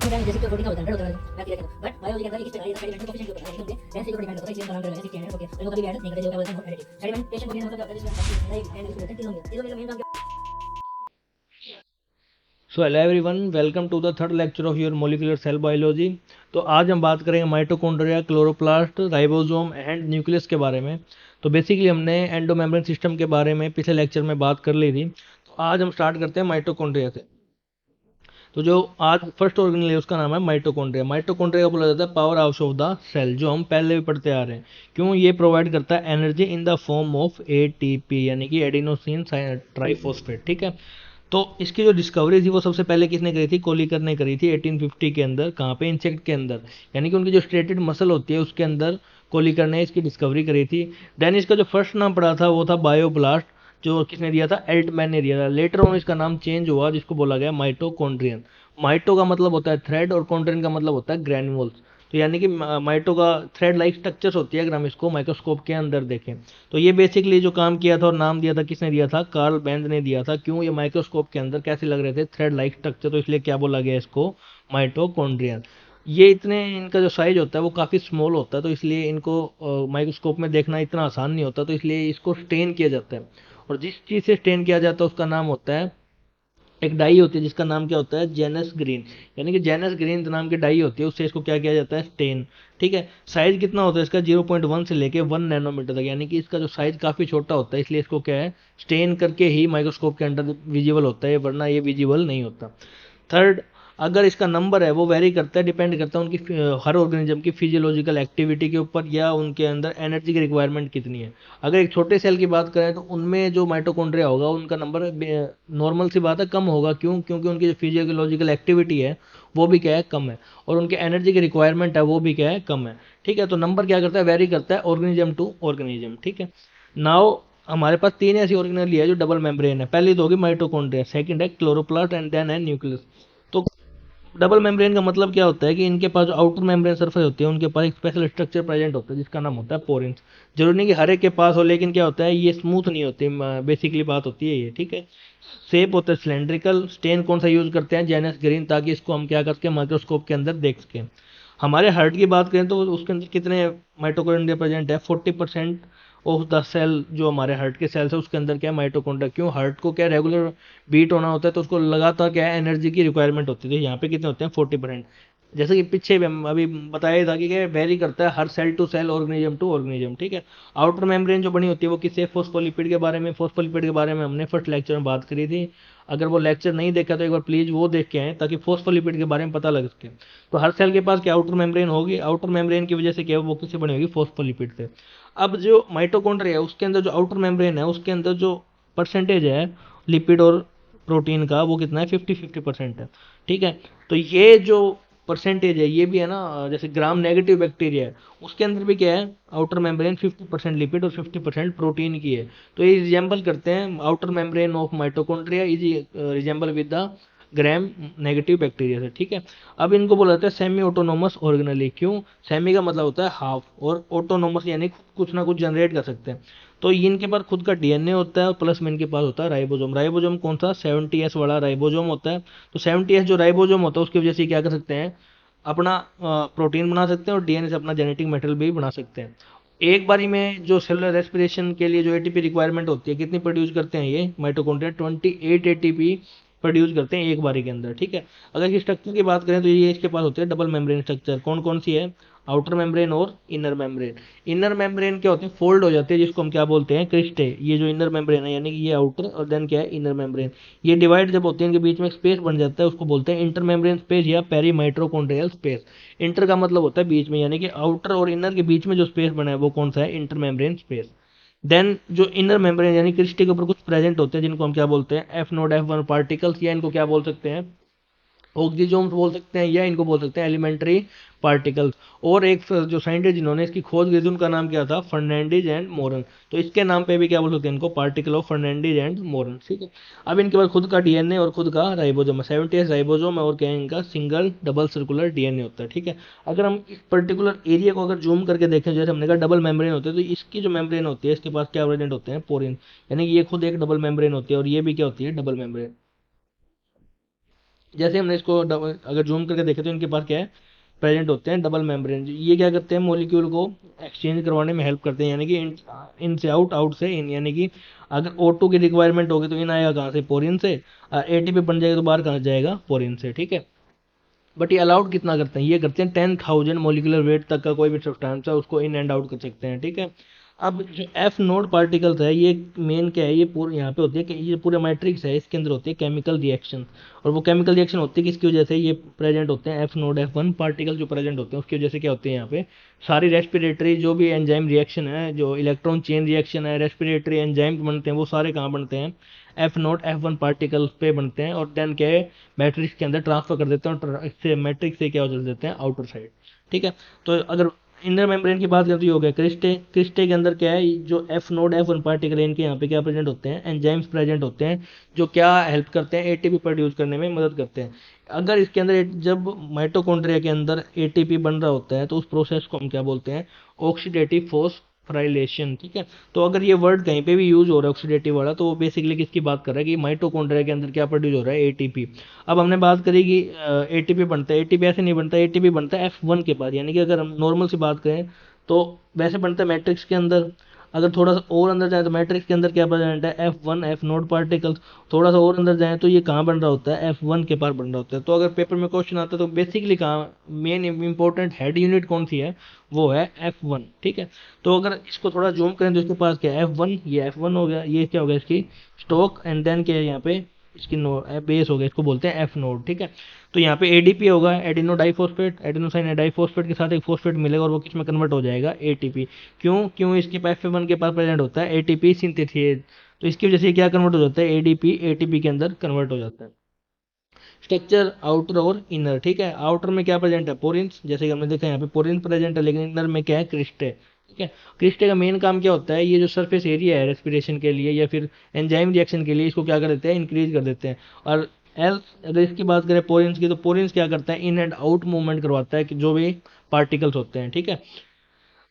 जैसे कि 40 का होता है 100 होता है बाकी रहता है बट बायोलॉजी कहता है कि किस तरह ये सारी एलिमेंट कोफिशिएंट होता है क्योंकि डेंसिटी को डिपेंड करता है इसलिए नाम करते हैं 60 ओके तो इनको कभी भी ऐड नहीं करते जो क्या बोलते हैं एडिटिव सेडिमेंटेशन प्रोटीन मतलब क्या होता है जिसमें एंड इसको बोलते हैं टीलोमियर मेन काम। So hello everyone, welcome to the third lecture of your molecular cell biology. तो आज हम बात करेंगे mitochondria, chloroplast, ribosome and nucleus के बारे में। तो बेसिकली हमने एंडोमेम्ब्रेन सिस्टम के बारे में पिछले लेक्चर में बात कर ली थी। तो आज हम स्टार्ट करते हैं माइटोकॉन्ड्रिया से। तो जो आज फर्स्ट ऑर्गेनेल है उसका नाम है माइटोकॉन्ड्रिया। माइटोकॉन्ड्रिया को बोला जाता है power house of the cell, जो हम पहले भी पढ़ते आ रहे हैं। क्यों? ये प्रोवाइड करता है energy in the form of ATP यानी कि एडिनोसिन ट्राइफॉस्फेट। ठीक है। तो इसकी जो डिस्कवरी थी वो सबसे पहले किसने करी थी? कोलिकर ने करी थी 1850 के अंदर। कहाँ पे? इंसेक्ट के अंदर, यानी कि उनकी जो स्ट्रेटेड मसल होती है उसके अंदर कोलिकर ने इसकी डिस्कवरी करी थी। देन इसका जो फर्स्ट नाम पड़ा था वो था बायोब्लास्ट, जो किसने दिया था? एल्टमैन ने दिया था। लेटर ऑन इसका नाम चेंज हुआ जिसको बोला गया माइटोकॉन्ड्रियन। माइटो का मतलब होता है थ्रेड और कॉन्ड्रियन का मतलब होता है ग्रैन्यूल्स। तो यानी कि माइटो का थ्रेड लाइक स्ट्रक्चर्स होती है अगर हम इसको माइक्रोस्कोप के अंदर देखें। तो ये बेसिकली जो काम किया था और नाम दिया था किसने दिया था? कार्ल बेंज ने दिया था। क्यों? ये माइक्रोस्कोप के अंदर कैसे लग रहे थे? थ्रेड लाइक स्ट्रक्चर, तो इसलिए क्या बोला गया इसको? माइटोकॉन्ड्रियन। ये इतने, इनका जो साइज होता है वो काफ़ी स्मॉल होता है, तो इसलिए इनको माइक्रोस्कोप में देखना इतना आसान नहीं होता, तो इसलिए इसको स्टेन किया जाता है। और जिस चीज़ से स्टेन किया जाता है उसका नाम होता है, एक डाई होती है जिसका नाम क्या होता है? Janus green. यानी कि जेनस ग्रीन नाम की डाई होती है, उससे इसको क्या किया जाता है? स्टेन। ठीक है। साइज कितना होता है इसका? 0.1 से लेके 1 नैनोमीटर तक, यानी कि इसका जो साइज काफ़ी छोटा होता है, इसलिए इसको क्या है? स्टेन करके ही माइक्रोस्कोप के अंदर विजिबल होता है, वरना ये विजिबल नहीं होता। थर्ड, अगर इसका नंबर है वो वेरी करता है, डिपेंड करता है उनकी हर ऑर्गेनिज्म की फिजियोलॉजिकल एक्टिविटी के ऊपर, या उनके अंदर एनर्जी की रिक्वायरमेंट कितनी है। अगर एक छोटे सेल की बात करें तो उनमें जो माइटोकॉन्ड्रिया होगा उनका नंबर नॉर्मल सी बात है कम होगा। क्यों? क्योंकि उनकी जो फिजियोलॉजिकल एक्टिविटी है वो भी क्या है? कम है। और उनके एनर्जी की रिक्वायरमेंट है वो भी क्या है? कम है। ठीक है। तो नंबर क्या करता है? वेरी करता है ऑर्गेनिज्म टू ऑर्गेनिज्म। ठीक है। नाउ हमारे पास तीन ऐसी ऑर्गेनली है जो डबल मेम्ब्रेन है। पहली तो होगी माइटोकॉन्ड्रिया, सेकंड है क्लोरोप्लास्ट एंड देन है न्यूक्लियस। तो डबल मेम्ब्रेन का मतलब क्या होता है कि इनके पास जो आउटर मेम्ब्रेन सरफेस होती है उनके पास एक स्पेशल स्ट्रक्चर प्रेजेंट होता है जिसका नाम होता है पोरेंस। जरूरी नहीं कि हर एक के पास हो, लेकिन क्या होता है ये स्मूथ नहीं होती, बेसिकली बात होती है ये। ठीक है। शेप होता है सिलेंड्रिकल। स्टेन कौन सा यूज करते हैं? जेनस ग्रीन, ताकि इसको हम क्या कर सकें? माइक्रोस्कोप के अंदर देख सकें। हमारे हार्ट की बात करें तो उसके अंदर कितने माइटोकॉन्ड्रिया प्रेजेंट है? 40% ऑफ द सेल, जो हमारे हार्ट के सेल्स है उसके अंदर क्या है? माइटोकॉन्ड्रिया। क्यों? हार्ट को क्या रेगुलर बीट होना होता है, तो उसको लगातार क्या है? एनर्जी की रिक्वायरमेंट होती है। तो यहाँ पे कितने होते हैं? 40%। जैसे कि पीछे भी हम अभी बताया था कि क्या वेरी करता है हर cell to cell, organism to organism. ठीक है। आउटर मेम्ब्रेन जो बनी होती है वो किससे? फोस्फोलिपिड के बारे में। फोस्फोलिपिड के बारे में हमने फर्स्ट लेक्चर में बात करी थी। अगर वो लेक्चर नहीं देखा तो एक बार प्लीज वो देख के आए ताकि फोस्फोलिपिड के बारे में पता लग सके। तो हर सेल के पास क्या आउटर मेम्ब्रेन होगी? आउटर मेम्ब्रेन की वजह से क्या वो किससे बनी होगी? फोस्फोलिपिड से। अब जो माइटोकॉन्ड्रिया है उसके अंदर जो आउटर मेम्ब्रेन है उसके अंदर जो परसेंटेज है लिपिड और प्रोटीन का, वो कितना है? 50-50% है। ठीक है। तो ये जो परसेंटेज है ये भी है ना, जैसे ग्राम नेगेटिव बैक्टीरिया है उसके अंदर भी क्या है? आउटर मेम्ब्रेन 50% लिपिड और 50% प्रोटीन की है। तो ये रिजेंबल करते हैं, outer membrane of mitochondria is resemble with the gram negative bacteria से। ठीक है। अब इनको बोला जाता है सेमी ऑटोनोमस ऑर्गेनली। क्यों? सेमी का मतलब होता है हाफ, और ऑटोनोमस यानी कुछ ना कुछ जनरेट कर सकते हैं। तो इनके पास खुद का डीएनए होता है और प्लस में इनके पास होता है राइबोसोम। राइबोसोम कौन सा? 70S वाला राइबोसोम होता है। तो 70S जो राइबोसोम होता है उसकी वजह से क्या कर सकते हैं? अपना प्रोटीन बना सकते हैं और डीएनए से अपना जेनेटिक मेटेरियल भी बना सकते हैं। एक बारी में जो सेलुलर रेस्पिरेशन के लिए जो एटीपी रिक्वायरमेंट होती है कितनी प्रोड्यूस करते हैं ये माइटोकॉन्ड्रिया? 28 एटीपी प्रोड्यूस करते हैं एक बारी के अंदर। ठीक है। अगर इसकी स्ट्रक्चर की बात करें तो ये इसके पास होती है डबल मेम्ब्रेन स्ट्रक्चर। कौन कौन सी है? आउटर मेम्ब्रेन और इनर मेम्ब्रेन। इनर मेम्ब्रेन क्या होती है? फोल्ड हो जाती है, जिसको हम क्या बोलते हैं? क्रिस्टे। ये जो इनर मेम्ब्रेन है यानी कि ये आउटर और देन क्या है? Inner membrane. ये डिवाइड जब होती है इनके बीच में स्पेस बन जाता है उसको बोलते हैं इंटर मेम्ब्रेन स्पेस या पेरी माइट्रोकॉन्ड्रियल स्पेस। इंटर का मतलब होता है बीच में, यानी कि आउटर और इनर के बीच में जो स्पेस बना है वो कौन सा है? Inter membrane space. देन जो इनर मेम्ब्रेन यानी क्रिस्टी के ऊपर कुछ प्रेजेंट होते हैं जिनको हम क्या बोलते हैं? एफ नोड F1 पार्टिकल्स, या इनको क्या बोल सकते हैं? ऑक्सीजोम्स बोल सकते हैं, या इनको बोल सकते हैं एलिमेंट्री पार्टिकल्स। और एक जो साइंटिस्ट जिन्होंने इसकी खोज की थी उनका नाम क्या था? फर्नांडीज एंड मोरन। तो इसके नाम पे भी क्या बोल सकते हैं इनको? पार्टिकल ऑफ फर्नांडीज एंड मोरन। ठीक है। अब इनके पास खुद का डीएनए और खुद का राइबोसोम है। 70S राइबोसोम है और क्या है? इनका सिंगल डबल सर्कुलर डीएनए होता है। ठीक है। अगर हम इस पर्टिकुलर एरिया को अगर जूम करके देखें, जैसे हमने कहा डबल मेम्ब्रेन होते हैं, तो इसकी जो मेम्ब्रेन होती है इसके पास क्या प्रेजेंट होते हैं? पोरिन। यानी कि ये खुद एक डबल मेम्ब्रेन होती है और ये भी क्या होती है? Double membrane. जैसे हमने इसको अगर जूम करके देखें तो इनके पास क्या है, प्रेजेंट होते हैं डबल मेम्ब्रेन। ये क्या करते हैं, मॉलिक्यूल को एक्सचेंज करवाने में हेल्प करते हैं, यानी कि इन से आउट, आउट से इन। यानी कि अगर O2 की रिक्वायरमेंट होगी तो इन आएगा कहाँ से, पोरिन से, और ATP बन जाएगा तो बाहर कहाँ जाएगा, पोरिन से, ठीक है। बट ये अलाउड कितना करते हैं, ये करते हैं 10,000 मोलिकुलर वेट तक का कोई भी सब्सटेंस है उसको इन एंड आउट कर सकते हैं, ठीक है। अब जो एफ नोड पार्टिकल्स है, ये मेन क्या है, ये पूरे यहाँ पे होती है कि ये पूरे मैट्रिक्स है, इसके अंदर होती है केमिकल रिएक्शन। और वो केमिकल रिएक्शन होती है किसकी वजह से, ये प्रेजेंट होते हैं एफ नोड F1 पार्टिकल जो प्रेजेंट होते हैं उसकी वजह से क्या होती है यहाँ पे, सारी रेस्पिरेटरी जो भी एंजाइम रिएक्शन है, जो इलेक्ट्रॉन चेन रिएक्शन है, रेस्पिरेटरी एंजाइम बनते हैं, वो सारे कहाँ बनते हैं, एफ नोट F1 पार्टिकल पे बनते हैं। और देन क्या है, मैट्रिक्स के अंदर ट्रांसफर कर देते हैं, और इससे मैट्रिक्स से क्या हो चल देते हैं, आउटर साइड, ठीक है। तो अगर इनर मेम्ब्रेन की बात करें तो ये हो गया क्रिस्टे। क्रिस्टे के अंदर क्या है, जो एफ नोड F1 पार्टिकल है, इनके यहाँ पे क्या प्रेजेंट होते हैं, एंजाइम्स प्रेजेंट होते हैं, जो क्या हेल्प करते हैं, ATP प्रोड्यूस करने में मदद करते हैं। अगर इसके अंदर जब माइटोकॉन्ड्रिया के अंदर ATP बन रहा होता है तो उस प्रोसेस को हम क्या बोलते हैं, ऑक्सीडेटिव फोस्फोराइलेशन, ठीक है। तो अगर ये वर्ड कहीं पे भी यूज हो रहा है ऑक्सीडेटिव वाला, तो वो बेसिकली किसकी बात कर रहा है कि माइटोकॉन्ड्रिया के अंदर क्या प्रोड्यूस हो रहा है, ATP। अब हमने बात करी कि ATP बनता है, ATP ऐसे नहीं बनता, ATP बनता है F1 के बाद। यानी कि अगर हम नॉर्मल सी बात करें तो वैसे बनता है मैट्रिक्स के अंदर, अगर थोड़ा सा और अंदर जाए तो मैट्रिक्स के अंदर क्या प्रेजेंट है, F1 F नोड पार्टिकल्स। थोड़ा सा और अंदर जाए तो ये कहाँ बन रहा होता है, F1 के पार बन रहा होता है। तो अगर पेपर में क्वेश्चन आता है तो बेसिकली कहाँ मेन इंपॉर्टेंट हेड यूनिट कौन सी है, वो है F1, ठीक है। तो अगर इसको थोड़ा जूम करें तो इसके पास क्या है, F1, ये F1 हो गया, ये क्या हो गया इसकी स्टॉक, एंड देन क्या है यहाँ पे इसकी बेस हो गया, इसको बोलते हैं F नोड, ठीक है। तो यहाँ पे ADP होगा, एडिनो डाइफॉस्फेट, एडिनोसाइन डाइफॉस्फेट के साथ एक फॉस्फेट मिलेगा और वो किस में कन्वर्ट हो जाएगा, ATP। क्यों, क्यों इसके पास F1 के पास प्रेजेंट होता है ATP सिंथेसिस, तो इसकी वजह से क्या कन्वर्ट हो जाता है, ADP ATP के अंदर कन्वर्ट हो जाता है। स्ट्रक्चर आउटर और इनर, ठीक है। आउटर में क्या प्रेजेंट है, पोरिन्स, जैसे कि हमने देखा यहाँ पे पोरिन्स प्रेजेंट है, लेकिन इनर में क्या है, क्रिस्टे, ठीक है। क्रिस्टे का मेन काम क्या होता है, ये जो सरफेस एरिया है रेस्पिरेशन के लिए या फिर एंजाइम रिएक्शन के लिए, इसको क्या कर देते हैं, इंक्रीज कर देते हैं। और एल्स अगर इसकी बात करें पोरिन्स की, तो पोरिन्स क्या करता है, इन एंड आउट मूवमेंट करवाता है कि जो भी पार्टिकल्स होते हैं, ठीक है।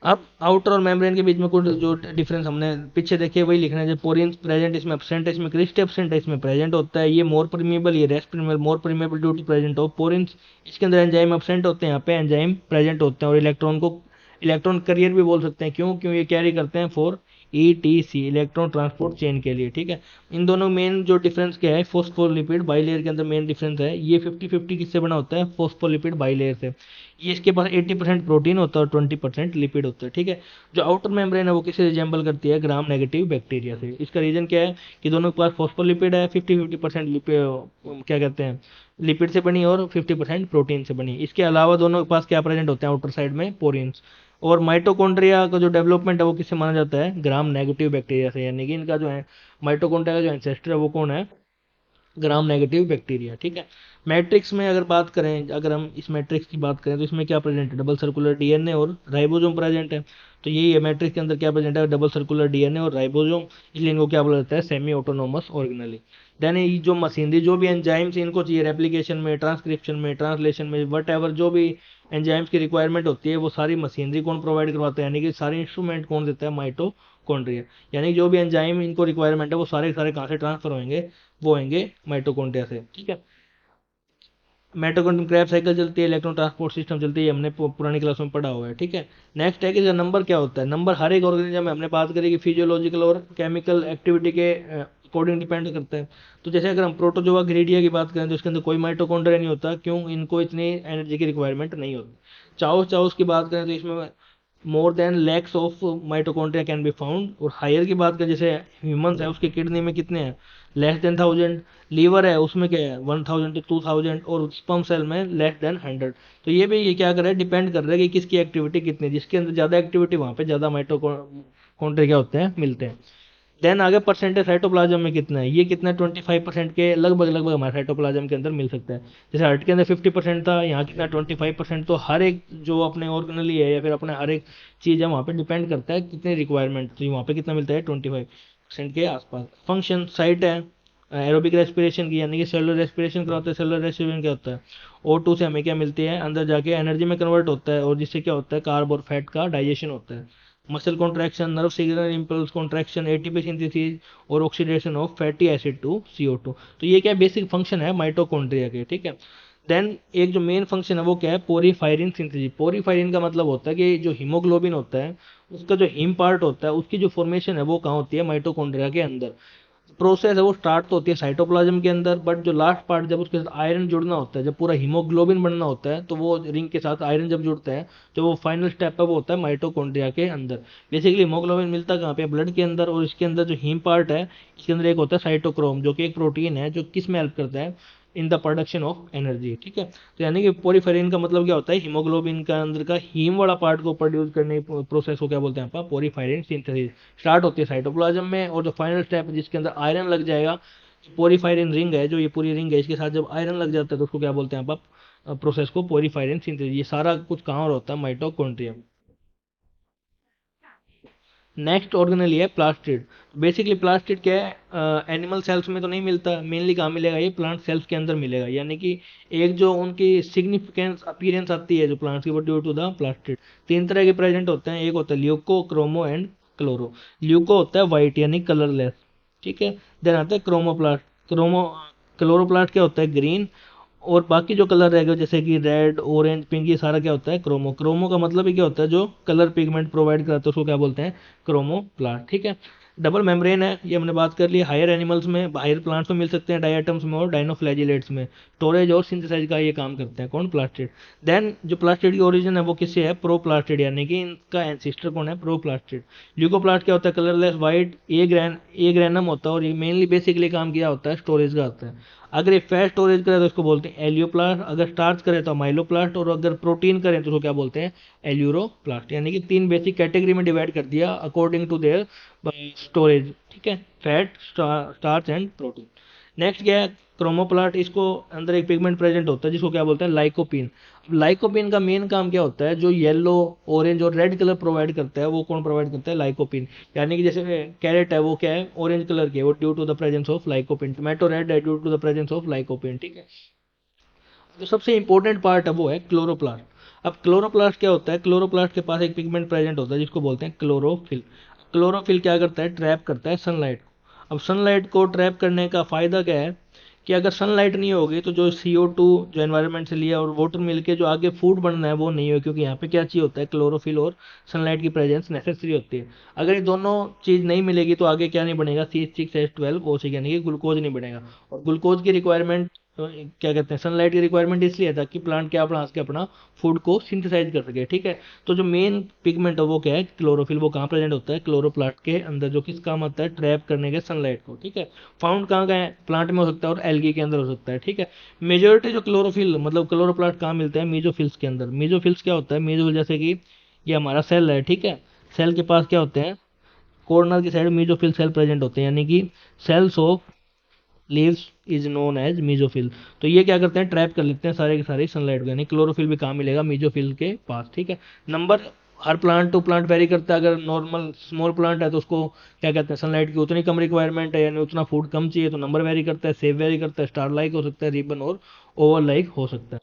अब आउटर और मेम्ब्रेन के बीच में कुछ जो डिफरेंस हमने पीछे देखे वही लिखना है, जब पोरिन प्रेजेंट इसमें एब्सेंट है, इसमें क्रिस्टे एब्सेंट है, इसमें प्रेजेंट होता है। ये मोर परमिएबल, ये rest permeable, more permeable due to present of porins. इसके अंदर एंजाइम एब्सेंट होते हैं, यहाँ पे एंजाइम प्रेजेंट होते हैं। और इलेक्ट्रॉन को इलेक्ट्रॉन करियर भी बोल सकते हैं, क्यों, क्यों ये कैरी करते हैं for ETC, electron transport chain के लिए, ठीक है। इन दोनों मेन जो डिफरेंस क्या है, फोस्फोलिपिड बाइलेयर के अंदर मेन डिफरेंस है, ये 50-50 किससे बना होता है, फोस्फोलिपिड बाइलेयर से। ये इसके पास 80% प्रोटीन होता है और 20% लिपिड होता है, ठीक है। जो आउटर मेम्ब्रेन है वो किसे रिजेंबल करती है, ग्राम नेगेटिव बैक्टीरिया से। इसका रीजन क्या है कि दोनों के पास फोस्फोलिपिड है, 50-50% क्या कहते हैं, लिपिड से बनी और 50% प्रोटीन से बनी। इसके अलावा दोनों के पास क्या प्रेजेंट होते हैं, आउटर साइड में पोरिन्स। और माइटोकॉन्ड्रिया का जो डेवलपमेंट है वो किससे माना जाता है, ग्राम नेगेटिव बैक्टीरिया से। यानी कि इनका जो है माइटोकॉन्ड्रिया का जो एंसेस्टर है वो कौन है, ग्राम नेगेटिव बैक्टीरिया, ठीक है। मैट्रिक्स में अगर बात करें, अगर हम इस मैट्रिक्स की बात करें तो इसमें क्या प्रेजेंट है, डबल सर्कुलर DNA और राइबोसोम प्रेजेंट है। तो यही है मैट्रिक्स के अंदर क्या प्रेजेंट है, डबल सर्कुलर DNA और राइबोसोम, इसलिए इनको क्या बोला जाता है, सेमी ऑटोनोमस ऑर्गेनेली। देन ये जो मशीनरी जो भी एंजाइम्स इनको चाहिए रेप्लिकेशन में, ट्रांसक्रिप्शन में, ट्रांसलेशन में, वट एवर जो भी एंजाइम्स की रिक्वायरमेंट होती है वो सारी मशीनरी कौन प्रोवाइड करवाता है, यानी कि सारे इंस्ट्रूमेंट कौन देता है, माइटोकॉन्ड्रिया। यानी जो भी एंजाइम इनको रिक्वायरमेंट है वो सारे के सारे कहाँ से ट्रांसफर होंगे, वो होंगे माइटोकॉन्ड्रिया से, ठीक है। माइटोकॉन्ड्रियम क्रैब साइकिल चलती है, इलेक्ट्रॉन ट्रांसपोर्ट सिस्टम चलती है, हमने पुरानी क्लास में पढ़ा हुआ है, ठीक है। नेक्स्ट है कि इसका नंबर क्या होता है। नंबर हर एक ऑर्गेनिज्म में हमने बात करी कि फिजियोलॉजिकल और केमिकल एक्टिविटी के अकॉर्डिंग डिपेंड करता है। तो जैसे अगर हम प्रोटोजोआ ग्रेडिया की बात करें तो इसके अंदर कोई माइटोकॉन्ड्रिया नहीं होता, क्यों, इनको इतनी एनर्जी की रिक्वायरमेंट नहीं होती। चाउस चाउस की बात करें तो इसमें more than lakhs of mitochondria can be found. और हायर की बात करें जैसे ह्यूमंस है उसके किडनी में कितने हैं, लेस देन 1000। लीवर है उसमें क्या है 1000 to 2000, और स्पर्म सेल में लेस देन 100। तो ये भी ये क्या कर रहा है, डिपेंड कर रहा है कि किसकी एक्टिविटी कितनी है, जिसके अंदर ज़्यादा एक्टिविटी वहाँ पे ज़्यादा माइटोकॉन्ड्रिया क्या होते हैं, मिलते हैं। देन आगे परसेंटेज साइटोप्लाज्म में कितना है, ये कितना 25% के लगभग लगभग हमारे साइटोप्लाज्म के अंदर मिल सकता है। जैसे हार्ट के अंदर 50% था, यहाँ कितना 25%। तो हर एक जो अपने ऑर्गेनली है या फिर अपने हर एक चीज़ है वहाँ पे डिपेंड करता है कितनी रिक्वायरमेंट, तो वहाँ पे कितना मिलता है 25% के आसपास। फंक्शन साइट है एरोबिक रेस्पिरेशन की, यानी कि सेलुलर रेस्पिरेशन कराते हैं। सेलुलर रेस्पिरेशन क्या होता है, O2 से हमें क्या मिलती है, अंदर जाके एनर्जी में कन्वर्ट होता है और जिससे क्या होता है कार्ब और फैट का डाइजेशन होता है। Muscle contraction, nerve signal impulse contraction, ATP synthesis और oxidation of fatty acid to CO2। तो ये क्या बेसिक फंक्शन है माइटोकॉन्ड्रिया के, ठीक है। देन एक जो मेन फंक्शन है वो क्या है, पोरीफायरिन सिंथेसिस। पोरीफायरिन का मतलब होता है कि जो हीमोग्लोबिन होता है उसका जो हीम पार्ट होता है उसकी जो फॉर्मेशन है वो कहाँ होती है, माइटोकॉन्ड्रिया के अंदर। प्रोसेस है वो स्टार्ट तो होती है साइटोप्लाज्म के अंदर, बट जो लास्ट पार्ट जब उसके साथ आयरन जुड़ना होता है, जब पूरा हीमोग्लोबिन बनना होता है तो वो रिंग के साथ आयरन जब जुड़ता है तो वो फाइनल स्टेप है वो होता है माइटोकॉन्ड्रिया के अंदर। बेसिकली हीमोग्लोबिन मिलता कहाँ पे, ब्लड के अंदर, और इसके अंदर जो हीम पार्ट है इसके अंदर एक होता है साइटोक्रोम जो कि एक प्रोटीन है जो किस में हेल्प करता है, in the production of energy, ठीक है। तो यानी कि पोरीफेरिन का मतलब क्या होता है, हीमोग्लोबिन का अंदर का हीम वाला पार्ट को प्रोड्यूस करने की प्रोसेस को क्या बोलते हैं ਆਪਾਂ, पोरीफेरिन सिंथेसिस। स्टार्ट होती है साइटोप्लाज्म में, और जो फाइनल स्टेप है जिसके अंदर आयरन लग जाएगा, पोरीफायरिन रिंग है जो ये पूरी रिंग है इसके साथ जब आयरन लग जाता है तो उसको क्या बोलते हैं आप, प्रोसेस को पोरीफायरिन सिंथेसिस। ये सारा कुछ कहाँ और होता है, माइटोकॉन्ड्रिया में। नेक्स्ट ऑर्गेनेल है प्लास्टिड। बेसिकली प्लास्टिड क्या है, एनिमल सेल्स में तो नहीं मिलता, मेनली कहाँ मिलेगा, ये प्लांट सेल्स के अंदर मिलेगा। यानी कि एक जो उनकी सिग्निफिकेंस अपीयरेंस आती है जो प्लांट्स की, वो ड्यू टू द प्लास्टिड। तीन तरह के प्रेजेंट होते हैं, एक होता है leuco, chromo and chloro. Leuco होता है वाइट यानी कलरलेस, ठीक है। देन आता है क्रोमोप्लास्ट, क्रोमो क्लोरोप्लास्ट क्या होता है ग्रीन, और बाकी जो कलर रहेगा जैसे कि रेड, ऑरेंज, पिंक, ये सारा क्या होता है क्रोमो। क्रोमो का मतलब ही क्या होता है, जो कलर पिगमेंट प्रोवाइड कराता है उसको क्या बोलते हैं, क्रोमोप्लास्ट, ठीक है। डबल मेम्ब्रेन है, ये हमने बात कर ली। हायर एनिमल्स में, हायर प्लांट्स में मिल सकते हैं, डायटम्स में और डाइनोफ्लैजिलेट्स में। स्टोरेज और सिंथेसाइज का ये काम करते हैं कौन, प्लास्टिड। देन जो प्लास्टिड की ओरिजिन है वो किससे है, प्रोप्लास्टिड, यानी कि इनका एंसिस्टर कौन है, प्रोप्लास्टिड। ल्यूकोप्लास्ट क्या होता है, कलरलेस वाइट, ए ग्रैनम होता है, और ये मेनली बेसिकली काम किया होता है स्टोरेज का होता है। अगर ये फैट स्टोरेज करे तो इसको बोलते हैं एलियोप्लास्ट, अगर स्टार्च करे तो माइलोप्लास्ट, और अगर प्रोटीन करें तो उसको क्या बोलते हैं, एल्यूरोप्लास्ट। यानी कि तीन बेसिक कैटेगरी में डिवाइड कर दिया अकॉर्डिंग टू देयर स्टोरेज, ठीक है, fat, starch and protein. Next क्या है, क्रोमोप्लास्ट। इसको अंदर एक पिगमेंट प्रेजेंट होता है जिसको क्या बोलते हैं, लाइकोपिन। लाइकोपिन का मेन काम क्या होता है, जो येलो, ऑरेंज और रेड कलर प्रोवाइड करता है वो कौन प्रोवाइड करता है, लाइकोपिन। यानी कि जैसे कैरेट है वो क्या है, ऑरेंज कलर की है, वो due to the presence of lycopene. Tomato red है due to the presence of lycopene, ठीक है। जो सबसे इंपॉर्टेंट पार्ट है वो है क्लोरोप्लास्ट। अब क्लोरोप्लास्ट क्या होता है, क्लोरोप्लास्ट के पास एक पिगमेंट प्रेजेंट होता है जिसको बोलते हैं क्लोरोफिल। क्लोरोफिल क्या करता है, ट्रैप करता है सनलाइट को। अब सनलाइट को ट्रैप करने का फायदा क्या है, कि अगर सनलाइट नहीं होगी तो जो CO2 जो एनवायरनमेंट से लिया और वाटर मिलके जो आगे फूड बनना है वो नहीं हो, क्योंकि यहाँ पे क्या चाहिए होता है, क्लोरोफिल और सनलाइट की प्रेजेंस नेसेसरी होती है। अगर ये दोनों चीज़ नहीं मिलेगी तो आगे क्या नहीं बनेगा, C6H12O6, यानी कि ग्लूकोज नहीं बनेगा। और ग्लूकोज की रिक्वायरमेंट क्या कहते हैं, सनलाइट की रिक्वायरमेंट इसलिए है ताकि प्लांट क्या बना सके, अपना फूड को सिंथेसाइज कर सके, ठीक है। तो जो मेन पिगमेंट है वो क्या है, क्लोरोफिल। वो कहाँ प्रेजेंट होता है, क्लोरोप्लास्ट के अंदर, जो किस काम आता है, ट्रैप करने के सनलाइट को, ठीक है। फाउंड कहाँ का है, प्लांट में हो सकता है और एल्गी के अंदर हो सकता है, ठीक है। मेजोरिटी जो क्लोरोफिल मतलब क्लोरोप्लास्ट कहाँ मिलते हैं, मीजोफिल्स के अंदर। मीजोफिल्स क्या होता है, मीजोफिल जैसे कि ये हमारा सेल है, ठीक है। सेल के पास क्या होते हैं, कॉर्नर की साइड मीजोफिल सेल प्रेजेंट होते हैं, यानी कि cells of leaves is known as mesophyll. तो ये क्या करते हैं, ट्रैप कर लेते हैं सारे के सारे सनलाइट को, यानी क्लोरोफिल भी कहाँ मिलेगा, मीजोफिल के पास, ठीक है। नंबर हर प्लांट टू प्लांट वेरी करता है। अगर नॉर्मल स्मॉल प्लांट है तो उसको क्या कहते हैं, सनलाइट की उतनी कम रिक्वायरमेंट है, यानी उतना फूड कम चाहिए, तो नंबर वेरी करता है, सेव वेरी करता है, स्टार लाइक हो सकता है, रिबन और ओवर लाइक हो सकता है।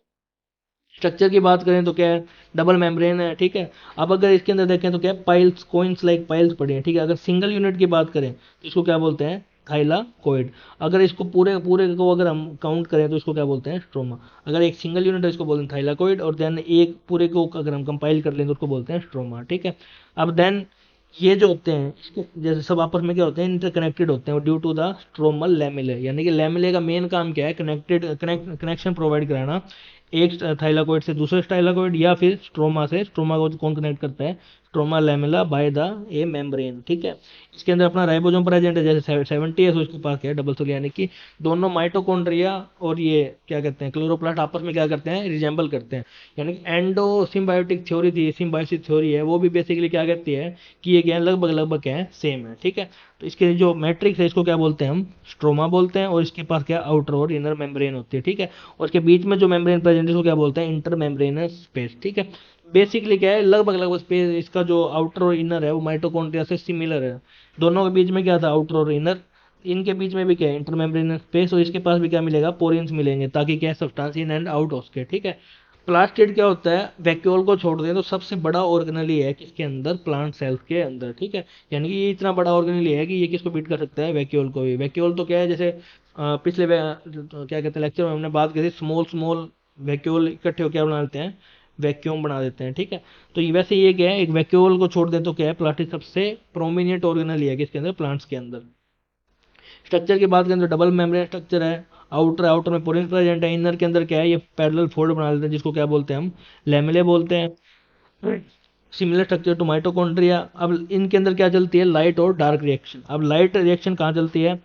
स्ट्रक्चर की बात करें तो क्या है, डबल मेम्ब्रेन है, ठीक है। अब अगर इसके अंदर देखें तो क्या है, पाइल्स, कोइंस लाइक पाइल्स पड़े हैं, ठीक है। अगर सिंगल यूनिट की बात करें तो इसको क्या बोलते हैं, थाइलाकोइड। अगर इसको पूरे पूरे को अगर हम काउंट करें तो इसको क्या बोलते हैं, स्ट्रोमा। अगर एक सिंगल यूनिट है इसको बोलते हैं थाइलाकोइड, और देन एक पूरे को अगर हम कंपाइल कर लें तो उसको बोलते हैं स्ट्रोमा, ठीक है। अब देन ये जो होते हैं इसके जैसे सब आपस में क्या होते हैं, इंटरकनेक्टेड होते हैं ड्यू टू द स्ट्रोमल लैमेले। यानी कि लैमेले का मेन काम क्या है, कनेक्शन प्रोवाइड कराना एक थाइलाकोइड से दूसरे थाइलाकोइड, या फिर स्ट्रोमा से। स्ट्रोमा को कौन कनेक्ट करता है, stroma lamella by the A membrane, ठीक है। इसके अंदर अपना राइबोसोम प्रेजेंट है, जैसे 70 है तो इसके पास क्या है, डबल सेल। यानी कि दोनों माइटोकॉन्ड्रिया और ये क्या कहते हैं, क्लोरोप्लास्ट आपस में क्या करते हैं, रिजेंबल करते हैं। यानी कि एंडो सिम्बायोटिक थ्योरी थी, सिम्बायोसिस थ्योरी है, वो भी बेसिकली क्या कहती है कि ये क्या है, लगभग लगभग क्या है, सेम है, ठीक है। तो इसके जो मैट्रिक्स है इसको क्या बोलते हैं हम, स्ट्रोमा बोलते हैं, और इसके पास क्या आउटर और इनर मेम्ब्रेन होती है, ठीक है। और इसके बीच में जो मेम्ब्रेन प्रेजेंट है उसको क्या बोलते हैं, इंटर मेम्ब्रेनस स्पेस, ठीक है। बेसिकली क्या है, लगभग लगभग स्पेस इसका जो आउटर और इनर है वो माइटोकॉन्ड्रिया से सिमिलर है। दोनों के बीच में क्या था, आउटर और इनर। इनके बीच में भी क्या है, इंटर मेम्ब्रेनस स्पेस, और इसके पास भी क्या मिलेगा, पोरियंस मिलेंगे, ताकि क्या है, सब्सटेंस इन एंड आउट हो सके, ठीक है। प्लास्टिड क्या होता है, वैक्यूल को छोड़ दें तो सबसे बड़ा ऑर्गेनेली है किसके अंदर, प्लांट सेल्स के अंदर, ठीक है। यानी कि ये इतना बड़ा ऑर्गेनेली है कि ये किसको बीट कर सकता है, वैक्यूल को भी। वैक्यूल तो क्या है, जैसे पिछले क्या कहते हैं लेक्चर में हमने बात की थी, स्मॉल स्मॉल वैक्यूल इकट्ठे होकर बना देते हैं, वैक्यूम बना देते हैं, ठीक है। तो ये वैसे ये क्या है, एक वैक्यूल को छोड़ दें तो क्या है, प्लास्टिक सबसे प्रोमिनेंट ऑर्गेनेली है किसके अंदर, प्लांट्स के अंदर। स्ट्रक्चर की बात करें तो डबल मेम्ब्रेन स्ट्रक्चर है। आउटर में पोरेन प्रेजेंट है। इनर के अंदर क्या है, ये पैरेलल फोल्ड बना लेते हैं जिसको क्या बोलते हैं हम, लैमेले बोलते हैं। Similar structure to mitochondria. अब इनके अंदर क्या चलती है, लाइट और डार्क रिएक्शन। अब लाइट रिएक्शन कहाँ चलती है,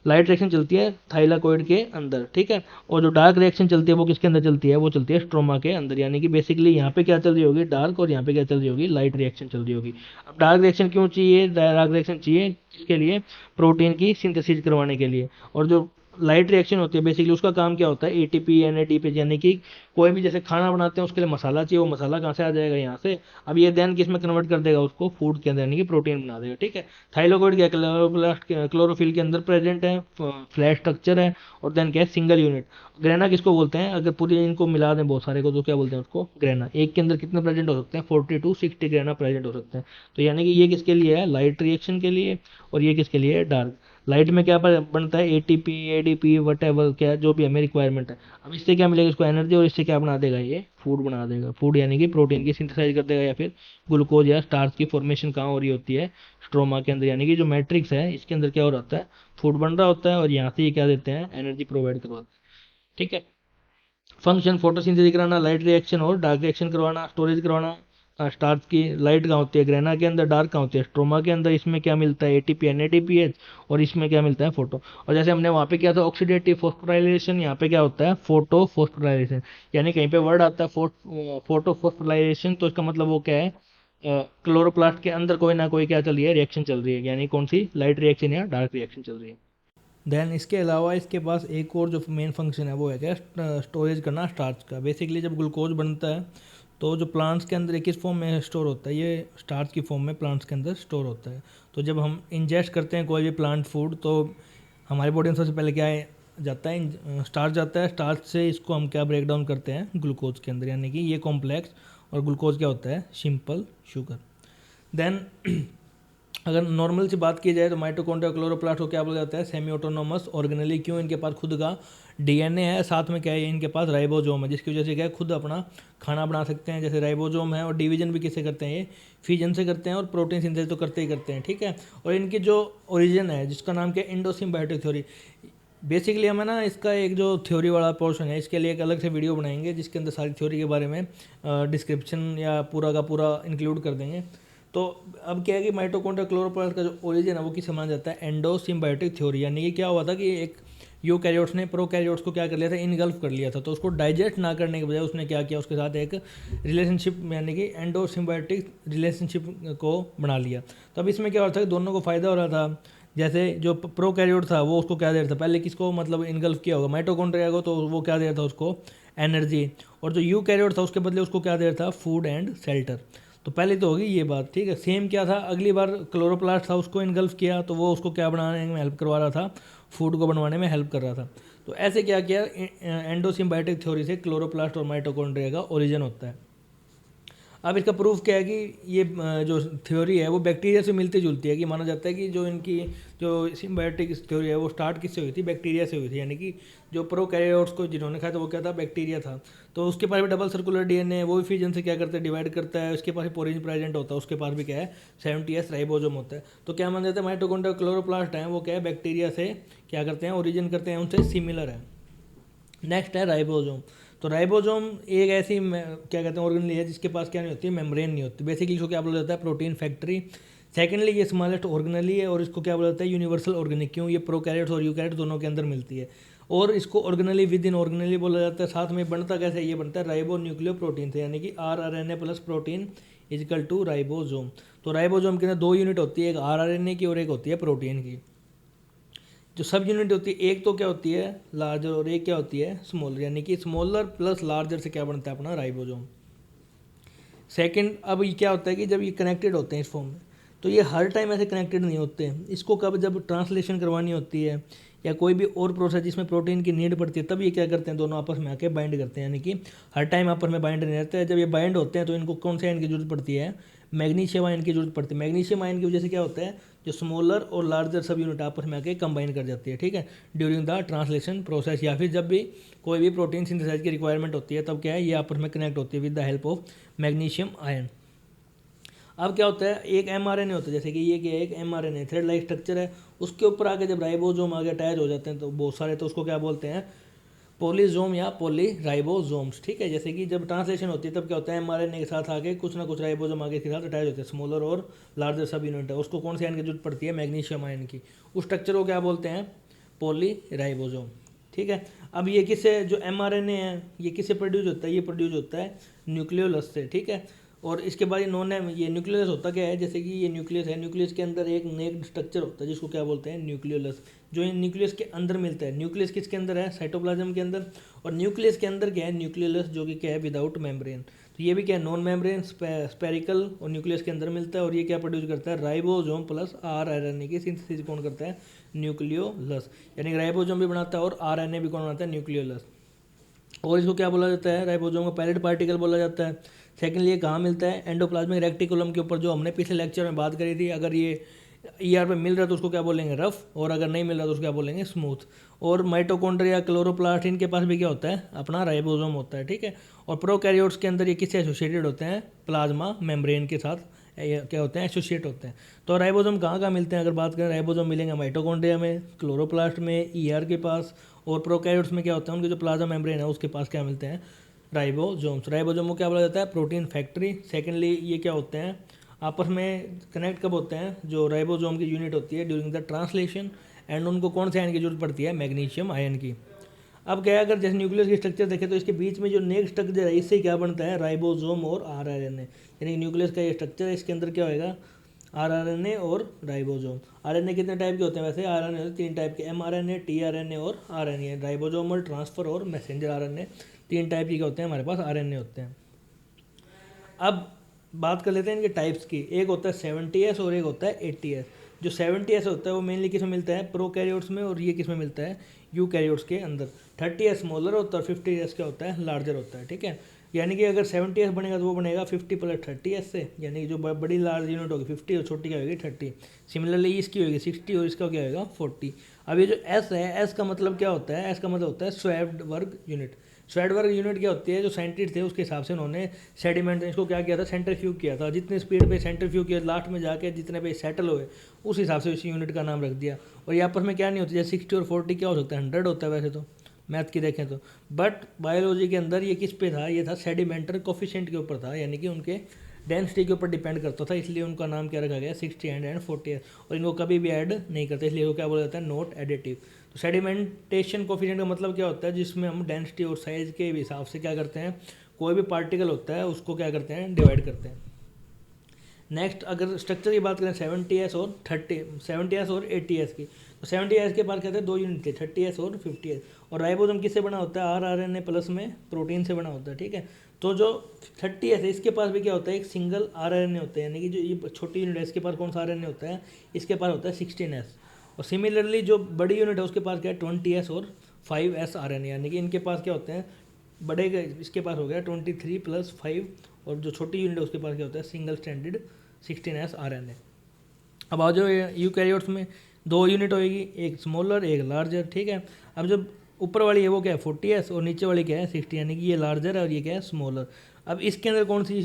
लाइट रिएक्शन चलती है थाइलाकोइड के अंदर, ठीक है। और जो डार्क रिएक्शन चलती है वो किसके अंदर चलती है, वो चलती है स्ट्रोमा के अंदर। यानी कि बेसिकली यहाँ पे क्या चल रही होगी, डार्क, और यहाँ पे क्या चल रही होगी, लाइट रिएक्शन चल रही होगी। अब डार्क रिएक्शन क्यों चाहिए, डार्क रिएक्शन चाहिए किसके लिए, प्रोटीन की सिंथेसिस करवाने के लिए। और जो लाइट रिएक्शन होती है बेसिकली उसका काम क्या होता है, एटीपी एनएडीपी, यानी कि कोई भी जैसे खाना बनाते हैं उसके लिए मसाला चाहिए, वो मसाला कहाँ से आ जाएगा, यहाँ से। अब ये देन किस में कन्वर्ट कर देगा उसको, फूड के अंदर, यानी कि प्रोटीन बना देगा, ठीक है। थाइलाकोइड क्या, क्लोरोप्लास्ट क्लोरोफिल के अंदर प्रेजेंट है, फ्लैट स्ट्रक्चर है, और देन क्या है, सिंगल यूनिट। ग्रेना किसको बोलते हैं, अगर पूरी इनको मिला दें बहुत सारे को तो क्या बोलते हैं उसको, ग्रेना। एक के अंदर कितने प्रेजेंट हो सकते हैं, 40 to 60 ग्रेना प्रेजेंट हो सकते हैं। तो यानी कि ये किसके लिए है, लाइट रिएक्शन के लिए, और ये किसके लिए है, डार्क। लाइट में क्या बनता है, एटीपी एडीपी वट एवर, क्या जो भी हमें रिक्वायरमेंट है। अब इससे क्या मिलेगा इसको, एनर्जी, और इससे क्या बना देगा, ये फूड बना देगा। फूड यानी कि प्रोटीन की सिंथेसाइज कर देगा, या फिर ग्लूकोज या स्टार्च की फॉर्मेशन कहाँ हो रही होती है, स्ट्रोमा के अंदर। यानी कि जो मैट्रिक्स है इसके अंदर क्या हो रहा है, फूड बन रहा होता है, और यहाँ से ये क्या देते हैं, एनर्जी प्रोवाइड करवाते हैं, ठीक है। फंक्शन फोटोसिंथेसिस कराना, लाइट रिएक्शन और डार्क रिएक्शन करवाना, स्टोरेज करवाना। स्टार्च की लाइट कहाँ होती है, ग्रेना के अंदर, डार्क कहाँ होती है, स्ट्रोमा के अंदर। इसमें क्या मिलता है, एटीपी एनएडीपीएच, और इसमें क्या मिलता है, फोटो। और जैसे हमने वहाँ पे किया था ऑक्सीडेटिव फॉस्फोराइलेशन, यहाँ पे क्या होता है, फोटो फॉस्फोराइलेशन। यानी कहीं पे वर्ड आता है फोटो फॉस्फोराइलेशन, तो इसका मतलब वो क्या है, क्लोरोप्लास्ट के अंदर कोई ना कोई क्या चल रही है, रिएक्शन चल रही है, यानी कौन सी, लाइट रिएक्शन या डार्क रिएक्शन चल रही है। देन इसके अलावा इसके पास एक और जो मेन फंक्शन है वो है क्या, स्टोरेज करना स्टार्च का। बेसिकली जब ग्लूकोज बनता है तो जो प्लांट्स के अंदर किस फॉर्म में स्टोर होता है, ये स्टार्च की फॉर्म में प्लांट्स के अंदर स्टोर होता है। तो जब हम इंजेस्ट करते हैं कोई भी प्लांट फूड तो हमारी बॉडी में सबसे पहले क्या जाता है, स्टार्च जाता है। स्टार्च से इसको हम क्या ब्रेक डाउन करते हैं ग्लूकोज के अंदर, यानी कि ये कॉम्प्लेक्स, और ग्लूकोज क्या होता है, सिंपल शुगर। देन अगर नॉर्मल से बात की जाए तो माइटोकॉन्ड्रिया क्लोरोप्लास्ट को क्या बोला जाता है, सेमी ऑटोनोमस ऑर्गेनेली। क्यों, इनके पास खुद का डीएनए है, साथ में क्या है, इनके पास राइबोसोम है, जिसकी वजह से क्या है, खुद अपना खाना बना सकते हैं। जैसे राइबोसोम है, और डिवीजन भी किससे करते हैं, ये फ्यूजन से करते हैं, और प्रोटीन सिंथेसिस तो करते ही करते हैं, ठीक है। और इनकी जो ओरिजिन है जिसका नाम क्या है, इंडोसिम्बायोटिक थ्योरी। बेसिकली हमें ना इसका एक जो थ्योरी वाला पोर्शन है इसके लिए एक अलग से वीडियो बनाएंगे जिसके अंदर सारी थ्योरी के बारे में डिस्क्रिप्शन या पूरा का पूरा इंक्लूड कर देंगे। तो अब क्या है कि माइटोकॉन्ड्रिया क्लोरोप्लास्ट का जो ओरिजिन है वो किससे माना जाता है, एंडोसिम्बायोटिक थ्योरी। यानी कि क्या हुआ था कि एक यूकैरियोट्स ने प्रोकैरियोट्स को क्या कर लिया था, इनगल्फ कर लिया था। तो उसको डाइजेस्ट ना करने के बजाय उसने क्या किया, उसके साथ एक रिलेशनशिप यानी कि एंडोसिम्बायोटिक रिलेशनशिप को बना लिया। तो अब इसमें क्या हो रहा था कि दोनों को फ़ायदा हो रहा था। जैसे जो प्रोकैरियोट था वो उसको क्या दे रहा था, पहले किसको मतलब इनगल्फ किया होगा, माइटोकॉन्ड्रिया को, तो वो क्या दे रहा था उसको, एनर्जी। और जो यूकैरियोट था उसके बदले उसको क्या दे रहा था, फूड एंड शेल्टर। तो पहले तो होगी ये बात, ठीक है। सेम क्या था, अगली बार क्लोरोप्लास्ट था उसको इनगल्फ किया तो वो उसको क्या बनाने में हेल्प करवा रहा था, फूड को बनवाने में हेल्प कर रहा था। तो ऐसे क्या किया, एंडोसिम्बायोटिक थ्योरी से क्लोरोप्लास्ट और माइटोकॉन्ड्रिया का ओरिजिन होता है। अब इसका प्रूफ क्या है कि ये जो थ्योरी है वो बैक्टीरिया से मिलती जुलती है। कि माना जाता है कि जो इनकी जो सिम्बायोटिक थ्योरी है वो स्टार्ट किससे हुई थी, बैक्टीरिया से हुई थी। यानी कि जो प्रोकैरियोट्स को जिन्होंने खाया था वो क्या था, बैक्टीरिया था। तो उसके पास भी डबल सर्कुलर डीएनए, वो भी फ्यूजन से क्या करता है, डिवाइड करता है। उसके पास भी पोरिन प्रेजेंट होता है, उसके पास भी क्या है, 70S राइबोसोम होता है। तो क्या माना जाता है, माइटोकॉन्ड्रिया क्लोरोप्लास्ट है वो क्या है, बैक्टीरिया से क्या करते हैं, ओरिजिन करते हैं, उनसे सिमिलर है। नेक्स्ट है राइबोसोम। तो राइबोसोम एक ऐसी क्या कहते हैं ऑर्गेनेली है जिसके पास क्या नहीं होती, मेम्ब्रेन नहीं होती। बेसिकली इसको क्या बोला जाता है, प्रोटीन फैक्ट्री। सेकेंडली ये स्मॉलेस्ट ऑर्गेनेली है, और इसको क्या बोला जाता है, यूनिवर्सल ऑर्गेनिक। क्यों, ये प्रोकैरियोट्स और यूकैरियोट्स दोनों के अंदर मिलती है। और इसको ऑर्गेनेली विद इन ऑर्गेनेली बोला जाता है। साथ में बनता कैसे, ये बनता है राइबो न्यूक्लियो प्रोटीन से, यानी कि rRNA plus protein equal to ribosome. तो राइबोसोम के अंदर 2 यूनिट होती है, एक rRNA की और एक होती है प्रोटीन की। जो सब यूनिट होती है, एक तो क्या होती है लार्जर और एक क्या होती है स्मॉलर। यानी कि स्मॉलर प्लस लार्जर से क्या बनता है अपना राइबोसोम। सेकंड, अब ये क्या होता है कि जब ये कनेक्टेड होते हैं इस फॉर्म में, तो ये हर टाइम ऐसे कनेक्टेड नहीं होते हैं। इसको कब जब ट्रांसलेशन करवानी होती है या कोई भी और प्रोसेस जिसमें प्रोटीन की नीड पड़ती है, तब ये क्या करते हैं, दोनों आपस में आके बाइंड करते हैं। यानी कि हर टाइम आपस में बाइंड नहीं रहते हैं। जब ये बाइंड होते हैं तो इनको कौन से आयन की जरूरत पड़ती है, मैग्नीशियम आयन की जरूरत पड़ती है। मैग्नीशियम आयन की वजह से क्या होता है, जो स्मॉलर और लार्जर सब यूनिट आपस में आके कंबाइन कर जाती है, ठीक है, ड्यूरिंग द ट्रांसलेशन प्रोसेस, या फिर जब भी कोई भी प्रोटीन सिंथेसाइज की रिक्वायरमेंट होती है, तब क्या है, ये आपस में कनेक्ट होती है with the help of magnesium ion. अब क्या होता है, एक एमआरएनए होता है, जैसे कि ये क्या है, एक एमआरएनए थ्रेड लाइक स्ट्रक्चर है, उसके ऊपर आके जब राइबोसोम आगे अटैच हो जाते हैं तो बहुत सारे, तो उसको क्या बोलते हैं, पॉलीजोम या पॉलीराइबोसोम्स, ठीक है। जैसे कि जब ट्रांसलेशन होती है तब क्या होता है, एमआरएनए के साथ आगे कुछ ना कुछ राइबोसोम आगे के साथ अटैच होते हैं, स्मॉलर और लार्जर सब यूनिट है, उसको कौन से आयन की जरूरत पड़ती है, मैग्नीशियम आयन की। उस स्ट्रक्चर को क्या बोलते हैं, पॉलीराइबोसोम, ठीक है। अब ये किससे, जो एमआरएनए है ये किससे प्रोड्यूस होता है, ये प्रोड्यूस होता है न्यूक्लियोलस से, ठीक है। और इसके बाद ये नॉन है, ये न्यूक्लियस होता क्या है, जैसे कि ये न्यूक्लियस है, न्यूक्लियस के अंदर एक नेक्ड स्ट्रक्चर होता है जिसको क्या बोलते हैं, न्यूक्लियोलस, जो इन न्यूक्लियस के अंदर मिलता है। न्यूक्लियस किसके अंदर है, साइटोप्लाज्म के अंदर, और न्यूक्लियस के अंदर क्या है, न्यूक्लियोलस, जो कि क्या है, विदाउट मेम्ब्रेन। तो ये भी क्या है, नॉन मेम्ब्रेन, स्पेरिकल, और न्यूक्लियस के अंदर मिलता है। और ये क्या प्रोड्यूस करता है, राइबोसोम प्लस आरएनए की सिंथेसिस कौन करता है, न्यूक्लियोलस, यानी राइबोसोम भी बनाता है और आरएनए भी कौन बनाता है, न्यूक्लियोलस। और इसको क्या बोला जाता है, राइबोसोम को पैलेट पार्टिकल बोला जाता है। सेकेंडली ये कहाँ मिलता है, एंडोप्लाज्मिक रेक्टिकुलम के ऊपर, जो हमने पिछले लेक्चर में बात करी थी। अगर ये ईआर पे मिल रहा है तो उसको क्या बोलेंगे, रफ, और अगर नहीं मिल रहा तो उसको क्या बोलेंगे, स्मूथ। और माइटोकॉन्ड्रिया, क्लोरोप्लास्ट, इनके पास भी क्या होता है, अपना राइबोसोम होता है, ठीक है। और प्रोकैरियोट्स के अंदर ये किससे एसोसिएटेड होते हैं, प्लाज्मा मेम्ब्रेन के साथ क्या होते हैं, एसोसिएट होते हैं। तो राइबोसोम कहाँ कहाँ मिलते हैं, अगर बात करें, राइबोसोम मिलेंगे माइटोकॉन्ड्रिया में, क्लोरोप्लास्ट में, ईआर के पास, और प्रोकैरियोट्स में क्या होता है, उनके जो प्लाज्मा मेम्ब्रेन है उसके पास क्या मिलते हैं, राइबोसोम्स। राइबोसोम को क्या बोला जाता है, प्रोटीन फैक्ट्री। सेकेंडली ये क्या होते हैं, आपस में कनेक्ट कब होते हैं, जो राइबोसोम की यूनिट होती है ड्यूरिंग द ट्रांसलेशन, एंड उनको कौन से आयन की जरूरत पड़ती है, मैग्नीशियम आयन की। अब क्या है, अगर जैसे न्यूक्लियस की स्ट्रक्चर देखें तो इसके बीच में जो नेक्स्ट स्ट्रक्चर है, इससे क्या बनता है, राइबोसोम और आरएनए। यानी न्यूक्लियस का ये स्ट्रक्चर है, इसके अंदर क्या होएगा, आरएनए और राइबोसोम। आरएनए कितने टाइप के होते हैं, वैसे आरएनए 3 टाइप के, एमआरएनए, टीआरएनए और आरएनए। राइबोसोमल, ट्रांसफर और मैसेंजर आरएनए, 3 टाइप के होते हैं हमारे पास, आरएनए होते हैं। अब बात कर लेते हैं इनके टाइप्स की। एक होता है 70S और एक होता है 80S। जो 70S होता है वो मेनली किस में मिलता है, प्रोकैरियोट्स में, और ये किस में मिलता है, यूकैरियोट्स के अंदर। 30S स्मॉलर होता है और 50S क्या होता है, लार्जर होता है, ठीक है। यानी कि अगर 70S बनेगा तो वो बनेगा 50 + 30S से, यानी कि जो बड़ी लार्ज यूनिट होगी 50 और छोटी क्या होगी 30। सिमिलरली इसकी होगी 60 और इसका क्या होगा 40। अब ये जो S है, S का मतलब क्या होता है, S का मतलब होता है स्वेप्ड वर्ग यूनिट। स्वेप्ड वर्ग यूनिट क्या होती है, जो साइंटिस्ट थे उसके हिसाब से उन्होंने सेडिमेंट इसको क्या किया था, सेंट्रीफ्यूग किया था। जितनी स्पीड पे सेंट्रीफ्यूग किया, लास्ट में जाके जितने पे सेटल हुए, उस हिसाब से इस यूनिट का नाम रख दिया। और ये आपस में क्या नहीं होती, जैसे 60 और 40 क्या हो सकता है, 100 होता है वैसे तो, मैथ की देखें तो। बट बायोलॉजी के अंदर ये किस पे था, ये था सेडिमेंटर कोफिशिएंट के ऊपर था, यानी कि उनके डेंसिटी के ऊपर डिपेंड करता था, इसलिए उनका नाम क्या रखा गया, 60 एंड 40। और इनको कभी भी ऐड नहीं करते, इसलिए वो क्या बोला जाता है, नॉट एडिटिव। तो सेडिमेंटेशन कोफिशिएंट का मतलब क्या होता है, जिसमें हम डेंसिटी और साइज के हिसाब से क्या करते हैं, कोई भी पार्टिकल होता है उसको क्या करते हैं, डिवाइड करते हैं। नेक्स्ट अगर स्ट्रक्चर की बात करें 70S और 80S की, तो 70S के पास कहते हैं 2 यूनिट थे, 30S और 50S। और राइबोसोम किससे बना होता है, RNA प्लस में प्रोटीन से बना होता है, ठीक है। तो जो 30S है इसके पास भी क्या होता है, एक सिंगल RNA होता है, यानी कि जो ये छोटी यूनिट है इसके पास कौन सा RNA होता है, इसके पास होता है 16S। और सिमिलरली जो बड़ी यूनिट है उसके पास क्या है, 20S और 5S RNA, यानी कि इनके पास क्या होते हैं, बड़े इसके पास हो गया 23 + 5, और जो छोटी यूनिट है उसके पास क्या होता है, सिंगल स्टैंडर्ड 16S RNA। अब आ जाओ यूकैरियोट्स में 2 यूनिट होएगी, एक स्मॉलर एक लार्जर, ठीक है। अब जब ऊपर वाली है वो क्या है 40S और नीचे वाली क्या है 60, यानी कि ये लार्जर है और ये क्या है स्मॉलर। अब इसके अंदर कौन सी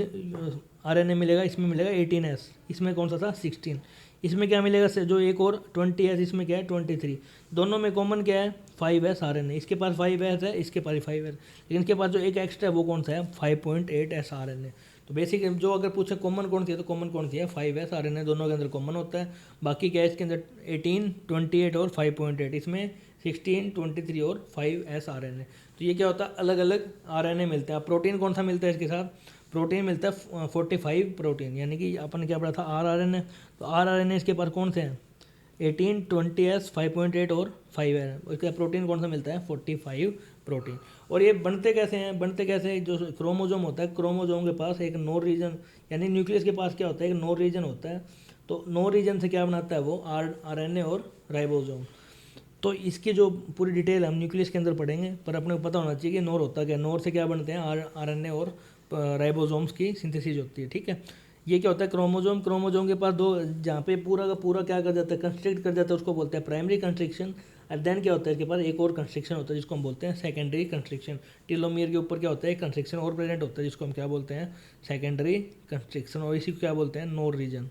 RNA मिलेगा, इसमें मिलेगा 18S, इसमें कौन सा था 16, इसमें क्या मिलेगा जो एक और 20S, इसमें क्या है 23। दोनों में कॉमन क्या है 5S RNA, इसके पास 5S है, इसके पास 5S, लेकिन इसके पास जो एक एक्स्ट्रा है वो कौन सा है 5.8S RNA। तो बेसिक जो अगर पूछे कॉमन कौन सी है, तो कॉमन कौन सी है 5S RNA, दोनों के अंदर कॉमन होता है। बाकी क्या है इसके अंदर 18, 28 और 5.8, इसमें 16, 23 और 5S RNA। तो ये क्या होता है, अलग अलग RNA मिलते हैं। अब प्रोटीन कौन सा मिलता है इसके साथ, प्रोटीन मिलता है 45 प्रोटीन, यानी कि अपन क्या पढ़ा था RNA, तो RNA इसके पास कौन से हैं 18, 20S, 5.8 और 5S। इसका प्रोटीन कौन सा मिलता है 45 प्रोटीन। और ये बनते कैसे हैं, जो क्रोमोजोम होता है, क्रोमोजोम के पास एक नो रीजन, यानी न्यूक्लियस के पास क्या होता है, एक नो रीजन होता है। तो नो रीजन से क्या बनाता है वो RNA और राइबोसोम। तो इसकी जो पूरी डिटेल हम न्यूक्लियस के अंदर पढ़ेंगे, पर अपने को पता होना चाहिए कि नोर होता क्या है, नोर से क्या बनते हैं, आरएनए और राइबोसोम्स की सिंथेसिस होती है, ठीक है। ये क्या होता है, क्रोमोजोम, क्रोमोजोम के पास दो, जहाँ पे पूरा का पूरा क्या कर जाता है, कंस्ट्रिक्ट कर जाता है, उसको बोलते हैं प्राइमरी कंस्ट्रिक्शन। और देन क्या होता है, इसके पास एक और कंस्ट्रिक्शन होता है जिसको हम बोलते हैं सेकेंडरी कंस्ट्रिक्शन। टीलोमियर के ऊपर क्या होता है, कंस्ट्रिक्शन और प्रेजेंट होता है जिसको हम क्या बोलते हैं, सेकेंडरी कंस्ट्रिक्शन, और इसी को क्या बोलते हैं, नोर रीजन।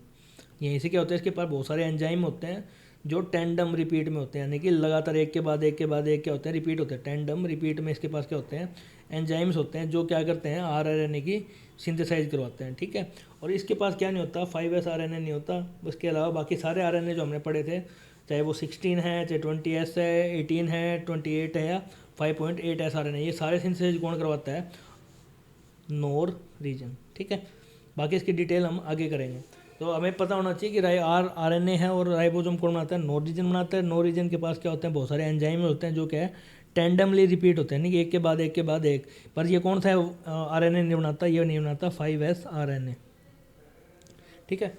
यहीं से क्या होता है, इसके पास बहुत सारे एंजाइम होते हैं जो टेंडम रिपीट में होते हैं, यानी कि लगातार एक के बाद एक के बाद एक क्या होते हैं, रिपीट होते हैं। टेंडम रिपीट में इसके पास क्या होते हैं, एंजाइम्स होते हैं जो क्या करते हैं, आरएनए की सिंथेसाइज करवाते हैं, ठीक है। और इसके पास क्या नहीं होता, 5s आरएनए नहीं होता। उसके अलावा बाकी सारे आरएनए जो हमने पढ़े थे, चाहे वो 16 है, चाहे 20s है, 18 है, 28 है, या 5.8s आरएनए, ये सारे सिंथेसाइज कौन करवाता है, नोर रीजन, ठीक है। बाकी इसकी डिटेल हम आगे करेंगे। तो हमें पता होना चाहिए कि आरएनए है और राइबोसोम कौन बनाता है, नोर रीजन बनाता है। नोर रीजन के पास क्या होते हैं, बहुत सारे एंजाइम होते हैं जो क्या है, टेंडमली रिपीट होते हैं, नहीं कि एक के बाद एक के बाद एक। पर ये कौन सा आरएनए नहीं बनाता, ये नहीं बनाता 5s आरएनए, ठीक है।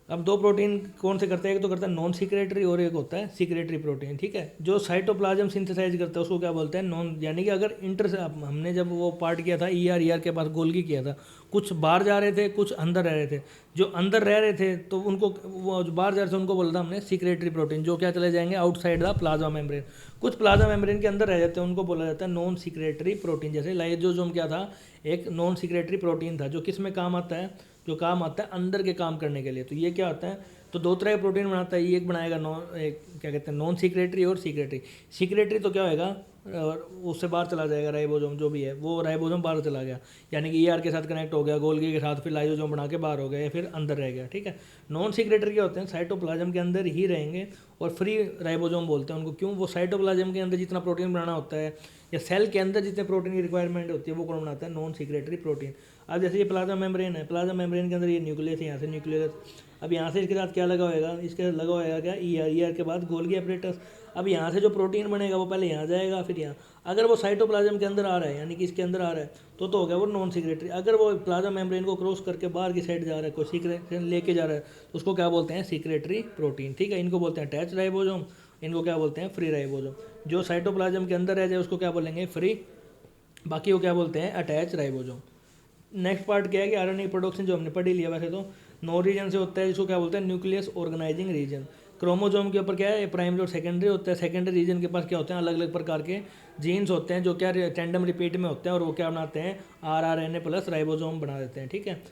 अब दो प्रोटीन कौन से करते हैं, एक तो करता है नॉन सीक्रेटरी और एक होता है सीक्रेटरी प्रोटीन, ठीक है। जो साइटोप्लाज्म सिंथेसाइज करता है उसको क्या बोलते हैं, नॉन, यानी कि अगर इंटर से हमने जब वो पार्ट किया था ईआर के पास गोल्गी किया था, कुछ बाहर जा रहे थे, कुछ अंदर रह रहे थे। जो अंदर रह रहे थे तो उनको, वो जो बाहर जा रहे थे उनको बोला था हमने सीक्रेटरी प्रोटीन, जो क्या चले जाएंगे आउटसाइड द प्लाज्मा मेम्ब्रेन। कुछ प्लाज्मा मेम्ब्रेन के अंदर रह जाते हैं, उनको बोला जाता है नॉन सीक्रेटरी प्रोटीन। जैसे लाइसोसोम क्या था, एक नॉन सीक्रेटरी प्रोटीन था जो किस में काम आता है, जो काम आता है अंदर के काम करने के लिए। तो ये क्या होता है, तो दो तरह के प्रोटीन बनाता है, ये एक बनाएगा क्या कहते हैं, नॉन सीक्रेटरी और सीक्रेटरी। सीक्रेटरी तो क्या होएगा, और उससे बाहर चला जाएगा, राइबोसोम जो भी है वो राइबोसोम बाहर चला गया, यानी कि ईआर के साथ कनेक्ट हो गया, गोल्गी के साथ, फिर लाइसोसोम बना के बाहर हो गया या फिर अंदर रह गया, ठीक है। नॉन सीक्रेटरी क्या होते हैं, साइटोप्लाज्म के अंदर ही रहेंगे और फ्री राइबोसोम बोलते हैं उनको। क्यों, वो साइटोप्लाज्म के अंदर जितना प्रोटीन बनाना होता है या सेल के अंदर जितने प्रोटीन की रिक्वायरमेंट होती है वो कौन बनाता है, नॉन सीक्रेटरी प्रोटीन। अब जैसे ये प्लाज्मा मेम्ब्रेन है, प्लाज्मा मेम्ब्रेन के अंदर ये न्यूक्लियस है, यहाँ से न्यूक्लियस, अब यहाँ से इसके साथ क्या लगा होएगा, इसके लगा होएगा क्या, ईआर के बाद गोल्गी एपरेटस। अब यहाँ से जो प्रोटीन बनेगा वो पहले यहाँ जाएगा, फिर यहाँ, अगर वो साइटोप्लाज्म के अंदर आ रहा है, यानी कि इसके अंदर आ रहा है, तो हो गया वो नॉन सीक्रेटरी। अगर वो प्लाज्मा मेम्ब्रेन को क्रॉस करके बाहर की साइड जा रहा है, कोई सीक्रेशन लेके जा रहा है, तो उसको क्या बोलते हैं, सीक्रेटरी प्रोटीन, ठीक है। इनको बोलते हैं अटैच राइबोसोम, इनको क्या बोलते हैं, फ्री राइबोसोम। जो साइटोप्लाज्म के अंदर रह जाए उसको क्या बोलेंगे, फ्री, बाकी वो क्या बोलते हैं, अटैच राइबोसोम। नेक्स्ट पार्ट क्या है कि आरएनए प्रोडक्शन जो हमने पढ़ ही लिया वैसे तो, नोर रीजन से होता है जिसको क्या बोलते हैं, न्यूक्लियस ऑर्गेनाइजिंग रीजन। क्रोमोसोम के ऊपर क्या है, प्राइमरी और सेकेंडरी होता है। सेकेंडरी रीजन के पास क्या होते हैं, अलग अलग प्रकार के जीन्स होते हैं जो क्या टेंडम रिपीट में होते हैं, और वो क्या बनाते हैं, आरएनए प्लस राइबोसोम बना देते हैं, ठीक है।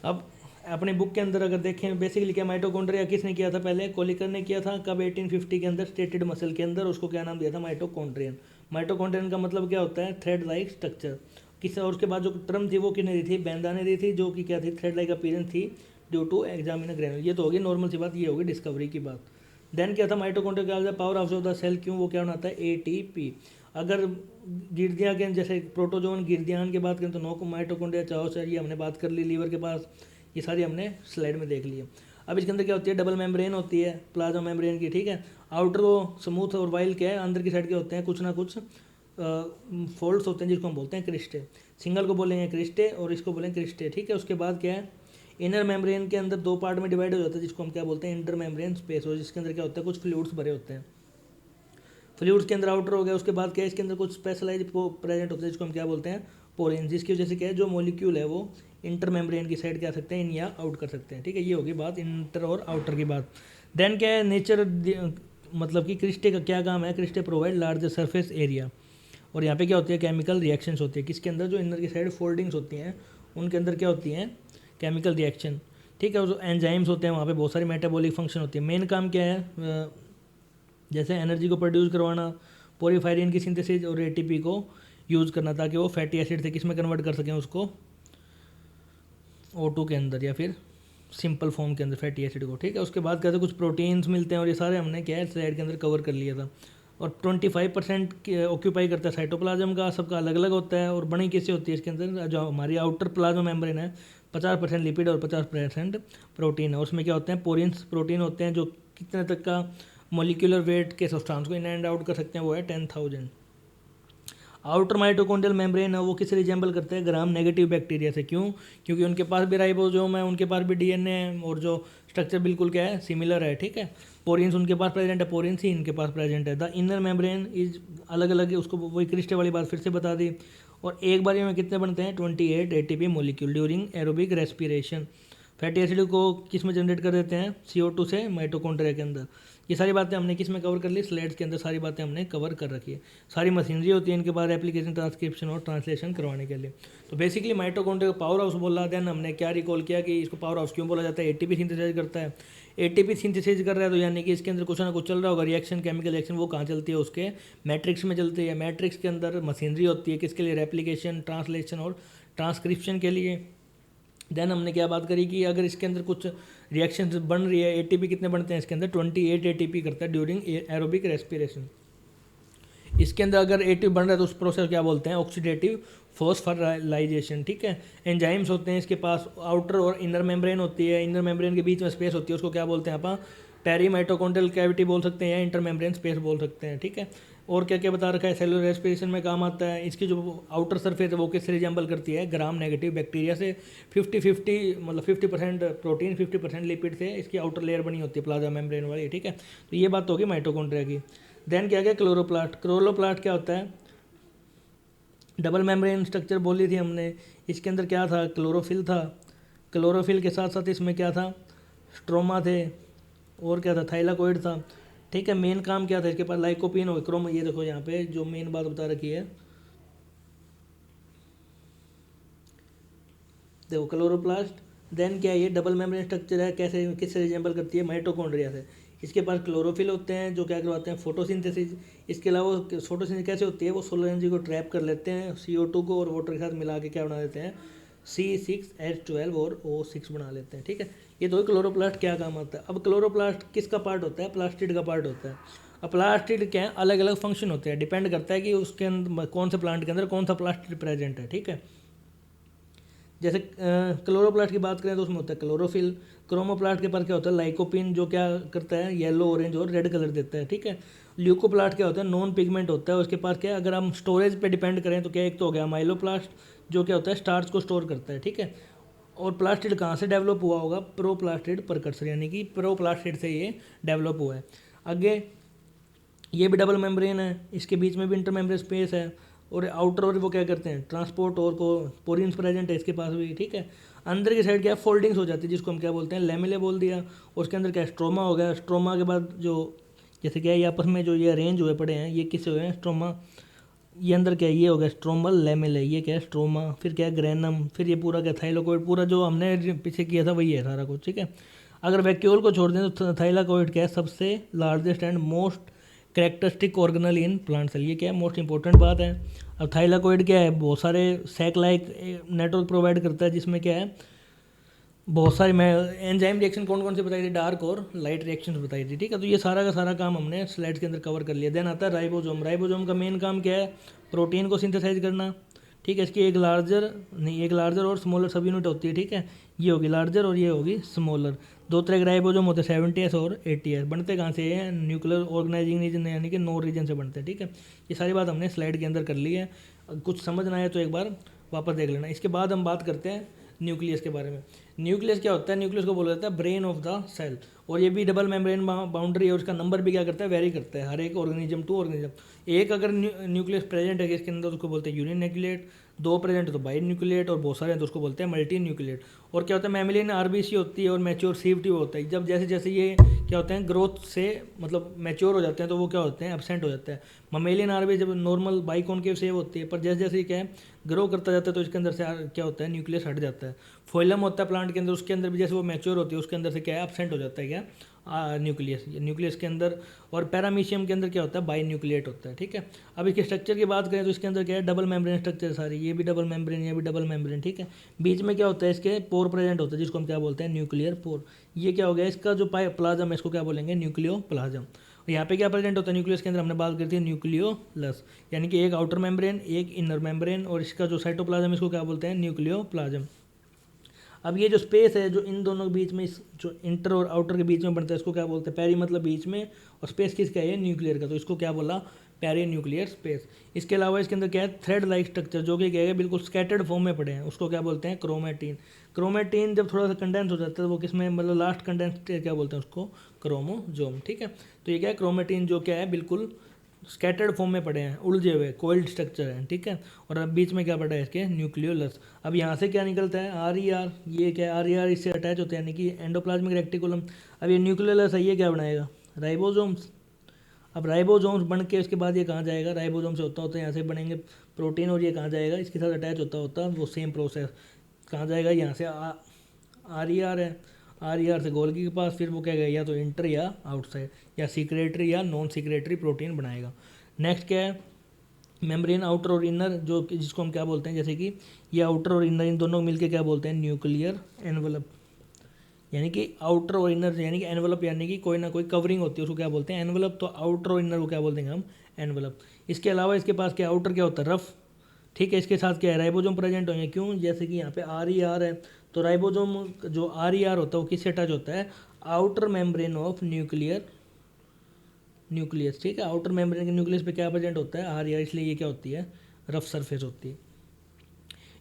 अब अपने बुक के अंदर अगर देखें, बेसिकली क्या, माइटोकॉन्ड्रिया किसने किया था पहले, कोलिकर ने किया था, कब, 1850 के अंदर, स्टेटेड मसल के अंदर। उसको क्या नाम दिया था, माइटोकॉन्ड्रियन। माइटोकॉन्ड्रियन का मतलब क्या होता है, थ्रेड लाइक स्ट्रक्चर। किस, और उसके बाद जो टर्म थी वो किसने दी थी, बेंदा ने दी थी, जो कि क्या थी, थ्रेड लाइक अपीयरेंस थी ड्यू टू एग्जामिनर ग्रेनुल। ये तो होगी नॉर्मल सी बात, ये होगी डिस्कवरी की बात। देन क्या था, माइटोकॉन्ड्रिया क्या, power house of the cell. क्यों, वो क्या बनाता है, एटीपी। अगर गिरदियाँ के जैसे प्रोटोजोन गिरदियान की बात करें तो नो माइटोकॉन्ड्रिया, चाहो सर, ये हमने बात कर ली। लीवर के पास ये सारी हमने स्लाइड में देख ली है। अब इसके अंदर क्या होती है, डबल मेम्ब्रेन होती है प्लाज्मा मेम्ब्रेन की, ठीक है। आउटर वो स्मूथ और वाइल क्या है, अंदर की साइड के होते हैं कुछ ना कुछ फोल्ड्स होते हैं जिसको हम बोलते हैं क्रिस्टे। सिंगल को बोलेंगे क्रिस्टे और इसको बोलेंगे क्रिस्टे, ठीक है। उसके बाद क्या है, इनर मेम्ब्रेन के अंदर दो पार्ट में डिवाइड हो जाता है जिसको हम क्या बोलते हैं, इंटर मेम्ब्रेन स्पेस, और जिसके अंदर क्या होता है, कुछ फ्लूइड्स भरे होते हैं। फ्लूइड्स के अंदर आउटर हो गया। उसके बाद क्या है, इसके अंदर कुछ स्पेशलाइज प्रेजेंट होता है जिसको हम क्या बोलते हैं, पोरेन, जिसकी वजह से क्या है, जो मॉलिक्यूल है वो इंटर मेम्ब्रेन की साइड क्या सकते हैं, इन या आउट कर सकते हैं, ठीक है। ये होगी बात इंटर और आउटर की बात। देन क्या है, नेचर, मतलब कि क्रिस्टे का क्या काम है, cristae provide large surface area. और यहाँ पे क्या होती है, केमिकल रिएक्शंस होती है, किसके अंदर, जो इनर की साइड फोल्डिंग्स होती हैं उनके अंदर क्या होती हैं, केमिकल रिएक्शन, ठीक है। और जो एंजाइम्स होते हैं वहाँ पे बहुत सारी मेटाबॉलिक फंक्शन होती है। मेन काम क्या है, जैसे एनर्जी को प्रोड्यूस करवाना, पोरीफायरिन की सिंथेसिस, और एटीपी को यूज़ करना ताकि वो फैटी एसिड से किस में कन्वर्ट कर सकें, उसको O2 के अंदर या फिर सिंपल फॉर्म के अंदर फैटी एसिड को, ठीक है। उसके बाद कहते हैं कुछ प्रोटीन्स मिलते हैं, और ये सारे हमने क्या है स्लाइड के अंदर कवर कर लिया था। और 25% ऑक्यूपाई करता है साइटोप्लाज्म का, सबका अलग अलग होता है। और बनी किससे होती है, इसके अंदर जो हमारी आउटर प्लाज्मा मेम्ब्रेन है 50% लिपिड और 50% प्रोटीन है। उसमें क्या होते हैं, पोरिन्स प्रोटीन होते हैं जो कितने तक का मोलिकुलर वेट के सब्सटेंस को इन एंड आउट कर सकते हैं, वो है 10,000। आउटर माइटोकॉन्ड्रियल मेम्ब्रेन है वो किस रिजेंबल करता है, ग्राम नेगेटिव बैक्टीरिया से। क्यों? क्योंकि उनके पास भी राइबोसोम है, उनके पास भी डीएनए है, और जो स्ट्रक्चर बिल्कुल क्या है, सिमिलर है, ठीक है। पोरियंस उनके पास प्रेजेंट है, पोरियंस ही इनके पास प्रेजेंट है। द इनर मेम्ब्रेन इज अलग अलग है, उसको वही क्रिस्टे वाली बात फिर से बता दी। और एक बार में कितने बनते हैं, 28 ATP molecule during aerobic respiration. Fatty acid को किस में जनरेट कर देते हैं, CO2 से माइटोकॉन्ड्रिया के अंदर। ये सारी बातें हमने किस में कवर कर ली, स्लाइड्स के अंदर सारी बातें हमने कवर कर रखी है। सारी मशीनरी होती है इनके बाद एप्लीकेशन, ट्रांसक्रिप्शन और ट्रांसलेशन करवाने के लिए। तो बेसिकली माइटोकॉन्ड्रिया को पावर हाउस बोला। देन हमने क्या रिकॉल किया कि इसको पावर हाउस क्यों बोला जाता है, एटीपी सिंथेसाइज करता है। एटीपी सिंथेसाइज कर रहा है तो यानी कि इसके अंदर कुछ ना कुछ चल रहा होगा, रिएक्शन, केमिकल रिएक्शन। वो कहाँ चलती है, उसके मैट्रिक्स में चलती है। मैट्रिक्स के अंदर मशीनरी होती है किसके लिए, रेप्लिकेशन, ट्रांसलेशन और ट्रांसक्रिप्शन के लिए। देन हमने क्या बात करी कि अगर इसके अंदर कुछ रिएक्शन बन रही है, एटीपी कितने बनते हैं इसके अंदर, 28 एटीपी करता है ड्यूरिंग एरोबिक रेस्पिरेशन। इसके अंदर अगर एटीपी बन रहा है तो उस प्रोसेस क्या बोलते हैं, ऑक्सीडेटिव फॉस्फोराइलेशन, ठीक है। एंजाइम्स होते हैं इसके पास, आउटर और इनर मेम्ब्रेन होती है, इनर मेम्ब्रेन के बीच में स्पेस होती है, उसको क्या बोलते हैं अपन, पेरीमाइटोकॉन्ड्रियल कैविटी बोल सकते हैं या इंटर मेम्ब्रेन स्पेस बोल सकते हैं, ठीक है। और क्या क्या बता रखा है, सेलुलर रेस्पिरेशन में काम आता है। इसकी जो आउटर सरफेस है वो किससे रिजेंबल करती है, ग्राम नेगेटिव बैक्टीरिया से। 50-50 मतलब 50% प्रोटीन 50% लिपिड से इसकी आउटर लेयर बनी होती है प्लाज्मा मेम्ब्रेन वाली, ठीक है। तो ये बात होगी माइटोकॉन्ड्रिया की। देन क्या क्या, क्लोरोप्लास्ट। क्लोरोप्लास्ट क्या होता है, डबल मेम्ब्रेन स्ट्रक्चर बोली थी हमने। इसके अंदर क्या था, क्लोरोफिल था। क्लोरोफिल के साथ साथ इसमें क्या था, स्ट्रोमा थे, और क्या था, थाइलाकोइड था, ठीक है। मेन काम क्या था इसके पास, लाइकोपीन और क्रोम। ये देखो यहाँ पे जो मेन बात बता रखी है, देखो क्लोरोप्लास्ट। देन क्या है, ये डबल मेम्ब्रेन स्ट्रक्चर है, कैसे किससे रिजेंबल करती है, माइटोकॉन्ड्रिया से। इसके पास क्लोरोफिल होते हैं जो क्या करवाते हैं, फोटोसिंथेसिस। इसके अलावा फोटोसिंथेसिस कैसे होती है, वो सोलर एनर्जी को ट्रैप कर लेते हैं, CO2 को, और वाटर के साथ मिला के क्या बना देते हैं, C6H12 और O6 बना लेते हैं, ठीक है। ये तो क्लोरोप्लास्ट क्या काम आता है। अब क्लोरोप्लास्ट किसका पार्ट होता है, प्लास्टिड का पार्ट होता है। अब प्लास्टिड क्या है, अलग अलग फंक्शन होते हैं, डिपेंड करता है कि उसके अंदर कौन से प्लांट के अंदर कौन सा प्लास्टिड प्रेजेंट है, ठीक है। जैसे क्लोरोप्लास्ट की बात करें तो उसमें होता है क्लोरोफिल। क्रोमोप्लास्ट के पास क्या होता है, लाइकोपिन, जो क्या करता है, येलो, ऑरेंज और रेड कलर देता है, ठीक है। ल्यूकोप्लास्ट क्या होता है, नॉन पिगमेंट होता है। उसके पास क्या है, अगर हम स्टोरेज पे डिपेंड करें तो क्या, एक तो हो गया माइलोप्लास्ट, जो क्या होता है, स्टार्च को स्टोर करता है, ठीक है। और प्लास्टिड कहाँ से डेवलप हुआ होगा, प्रोप्लास्टिड परकर्सर, यानी कि प्रोप्लास्टिड से ये डेवलप हुआ है। आगे ये भी डबल मेम्ब्रेन है, इसके बीच में भी इंटर मेम्ब्रेन स्पेस है। और आउटर और वो क्या करते हैं, ट्रांसपोर्ट और को पोरियंस प्रेजेंट है इसके पास भी, ठीक है। अंदर की साइड क्या है, फोल्डिंग्स हो जाती है, जिसको हम क्या बोलते हैं, लेमिले बोल दिया। और उसके अंदर क्या, स्ट्रोमा हो गया। स्ट्रोमा के बाद जो जैसे क्या है, ये आपस में जो ये अरेंज हुए पड़े हैं, ये किससे हुए हैं, स्ट्रोमा। ये अंदर क्या है, ये हो गया स्ट्रोमल लेमिले, ये क्या है, स्ट्रोमा। फिर क्या है, ग्रेनम। फिर ये पूरा क्या, थाइलाकोइड, पूरा जो हमने पीछे किया था वही है सारा कुछ, ठीक है। अगर वैक्यूल को छोड़ दें तो थाइलाकोइड क्या है, सबसे largest and most characteristic organelle in plant cell. ये क्या है, मोस्ट इंपॉर्टेंट बात है। अब थाइलाकोइड क्या है, बहुत सारे सैक लाइक नेटवर्क प्रोवाइड करता है, जिसमें क्या है, बहुत सारे मैं एंजाइम रिएक्शन कौन कौन से बताई थी, डार्क और लाइट रिएक्शंस बताई थी, ठीक है। तो ये सारा का सारा काम हमने स्लाइड्स के अंदर कवर कर लिया। देन आता है राइबोसोम। राइबोसोम का मेन काम क्या है, प्रोटीन को सिंथेसाइज करना, ठीक है। इसकी एक लार्जर और स्मॉलर सब यूनिट होती है, ठीक है। ये होगी लार्जर और ये होगी स्मॉलर। दो तरह के राइबोसोम होते हैं, 70S और 80S। बनते कहाँ से हैं, न्यूक्लियर ऑर्गेनाइजिंग रीजन यानी कि नो रीजन से बनते हैं, ठीक है। ये सारी बात हमने स्लाइड के अंदर कर ली है। कुछ समझ ना आए तो एक बार वापस देख लेना। इसके बाद हम बात करते हैं न्यूक्लियस के बारे में। न्यूक्लियस क्या होता है, न्यूक्लियस को बोला जाता है ब्रेन ऑफ द सेल। और ये भी डबल मेम्ब्रेन बाउंड्री है, उसका नंबर भी क्या करता है, वेरी करता है, हर एक ऑर्गेनिज्म टू ऑर्गेनिज्म। एक अगर न्यूक्लियस प्रेजेंट है इसके अंदर तो उसको बोलते हैं यूनिन्यूक्लिएट, दो प्रेजेंट तो बाई न्यूक्लिएट, और बहुत सारे हैं तो उसको बोलते हैं मल्टी न्यूक्लिएट। और क्या होता है, मैमिलियन RBC होती है और मैच्योर CFT होता है। जब जैसे जैसे ये क्या होते हैं, ग्रोथ से मतलब मैच्योर हो जाते हैं तो वो क्या होते हैं, एब्सेंट हो जाता है। ममेलियन RBC जब नॉर्मल बाइकॉनकेव सेव होती है, पर जैसे जैसे क्या है, ग्रो करता जाता है तो इसके अंदर से क्या होता है, न्यूक्लियस हट जाता है। फोइलम होता है प्लांट के अंदर, उसके अंदर भी जैसे वो मैच्योर होती है उसके अंदर से क्या है, एब्सेंट हो जाता है क्या, न्यूक्लियस के अंदर। और पैरामीशियम के अंदर क्या होता है, बाई न्यूक्लिएट होता है, ठीक है। अब इसके स्ट्रक्चर की बात करें तो इसके अंदर क्या है, डबल मेम्ब्रेन स्ट्रक्चर सारी, ये भी डबल मेम्ब्रेन, ये भी डबल मेम्ब्रेन, ठीक है। बीच में क्या होता है, इसके पोर प्रेजेंट होता है, जिसको हम क्या बोलते हैं, न्यूक्लियर पोर। ये क्या हो गया, इसका जो प्लाज्म है इसको क्या बोलेंगे, न्यूक्लियो प्लाज्म। यहाँ पे क्या प्रेजेंट होता है न्यूक्लियस के अंदर, हमने बात करी थी न्यूक्लियोलस, यानी कि एक आउटर मेम्ब्रेन एक इनर मेम्ब्रेन, और इसका जो साइटोप्लाज्म इसको क्या बोलते हैं, न्यूक्लियोप्लाज्म। अब ये जो स्पेस है जो इन दोनों के बीच में, इस जो इंटर और आउटर के बीच में बनता है, इसको क्या बोलते हैं, पेरी मतलब बीच में, और स्पेस किसका है, न्यूक्लियर का, तो इसको क्या बोला, पेरी न्यूक्लियर स्पेस। इसके अलावा इसके अंदर क्या है, थ्रेड लाइक स्ट्रक्चर, जो कि क्या है बिल्कुल स्कैटर्ड फॉर्म में पड़े हैं, उसको क्या बोलते हैं, क्रोमेटिन। क्रोमेटिन जब थोड़ा सा कंडेंस हो जाता है वो किसमें, मतलब लास्ट कंडेंस क्या बोलते हैं उसको, क्रोमोजोम। ठीक है, तो ये क्या है, क्रोमेटिन जो क्या है बिल्कुल स्कैटर्ड फॉर्म में पड़े हैं, उलझे हुए कोइल्ड स्ट्रक्चर हैं। ठीक है, और अब बीच में क्या पड़ा है इसके, न्यूक्लियोलस। अब यहाँ से क्या निकलता है, आर ई आर, ये क्या है, आर ई आर इससे अटैच होते हैं, यानी कि एंडोप्लाज्मिक रेक्टिकुलम। अब ये न्यूक्लियोलस है, ये क्या बनाएगा, राइबोसोम्स। अब राइबोसोम्स बन के उसके बाद ये कहाँ जाएगा, राइबोसोम से होता होता है यहाँ से बनेंगे प्रोटीन, और ये कहाँ जाएगा, इसके साथ अटैच होता होता वो सेम प्रोसेस कहाँ जाएगा, यहाँ से आर ई आर है, आर ई आर से गोल्गी के पास, फिर वो क्या गया, या तो इंटर या आउटसाइड, या सीक्रेटरी या नॉन सीक्रेटरी प्रोटीन बनाएगा। नेक्स्ट क्या है, मेम्ब्रेन आउटर और इनर, जो जिसको हम क्या बोलते हैं, जैसे कि ये आउटर और इनर, इन दोनों मिलके क्या बोलते हैं, न्यूक्लियर एनवलप। यानी कि आउटर और इनर, यानी कि एनवलप, यानी कि कोई ना कोई कवरिंग होती है, उसको क्या बोलते हैं, एनवलप। तो आउटर और इनर को क्या बोलते हैं हम, एनवलप। इसके अलावा इसके पास क्या, आउटर क्या होता है, रफ। ठीक है, इसके साथ क्या है, राइबोसोम प्रेजेंट होंगे, क्यों, जैसे कि यहाँ पे आर ई आर है, तो राइबोसोम जो आर ई आर होता है वो किससे अटैच होता है, आउटर मेम्ब्रेन ऑफ न्यूक्लियस। ठीक है, आउटर मेम्ब्रेन के न्यूक्लियस पे क्या प्रेजेंट होता है, आर ई आर, इसलिए ये क्या होती है, रफ सरफेस होती है।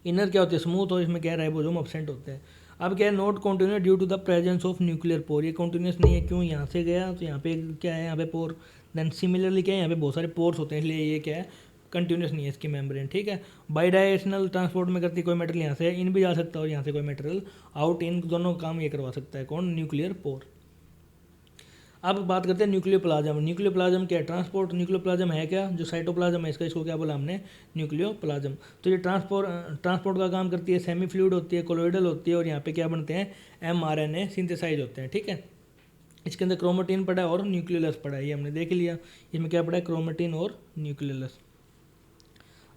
इनर क्या होती है, स्मूथ, और इसमें क्या है, राइबोसोम एब्सेंट होते हैं। अब क्या है, not continuous due to the presence of nuclear pore, ये कॉन्टिन्यूस नहीं है, क्यों, यहाँ से गया तो यहाँ पे क्या है, यहाँ पे पोर, देन सिमिलरली क्या है, यहाँ पे बहुत सारे पोर्स होते हैं, इसलिए ये क्या है, कंटिन्यूस नहीं है इसकी मेम्ब्रेन। ठीक है, बाई डायरेक्शनल ट्रांसपोर्ट में करती, कोई मटेरियल यहाँ से इन भी जा सकता है और यहाँ से कोई मटेरियल आउट, इन दोनों काम ये करवा सकता है, कौन, न्यूक्लियर पोर। अब बात करते हैं न्यूक्लियोप्लाज्म। न्यूक्लियोप्लाज्म क्या है, ट्रांसपोर्ट। न्यूक्लियोप्लाज्म है क्या, जो साइटोप्लाज्म है इसका, इसको क्या बोला हमने, न्यूक्लियोप्लाज्म। तो ये ट्रांसपोर्ट का काम करती है, सेमी फ्लूइड होती है, कोलोइडल होती है, और यहाँ पे क्या बनते हैं, mRNA सिंथेसाइज होते हैं। ठीक है, इसके अंदर क्रोमेटिन पड़ा है और न्यूक्लियोलस पड़ा है, ये हमने देख लिया। इसमें क्या पड़ा है, क्रोमेटिन और न्यूक्लियोलस।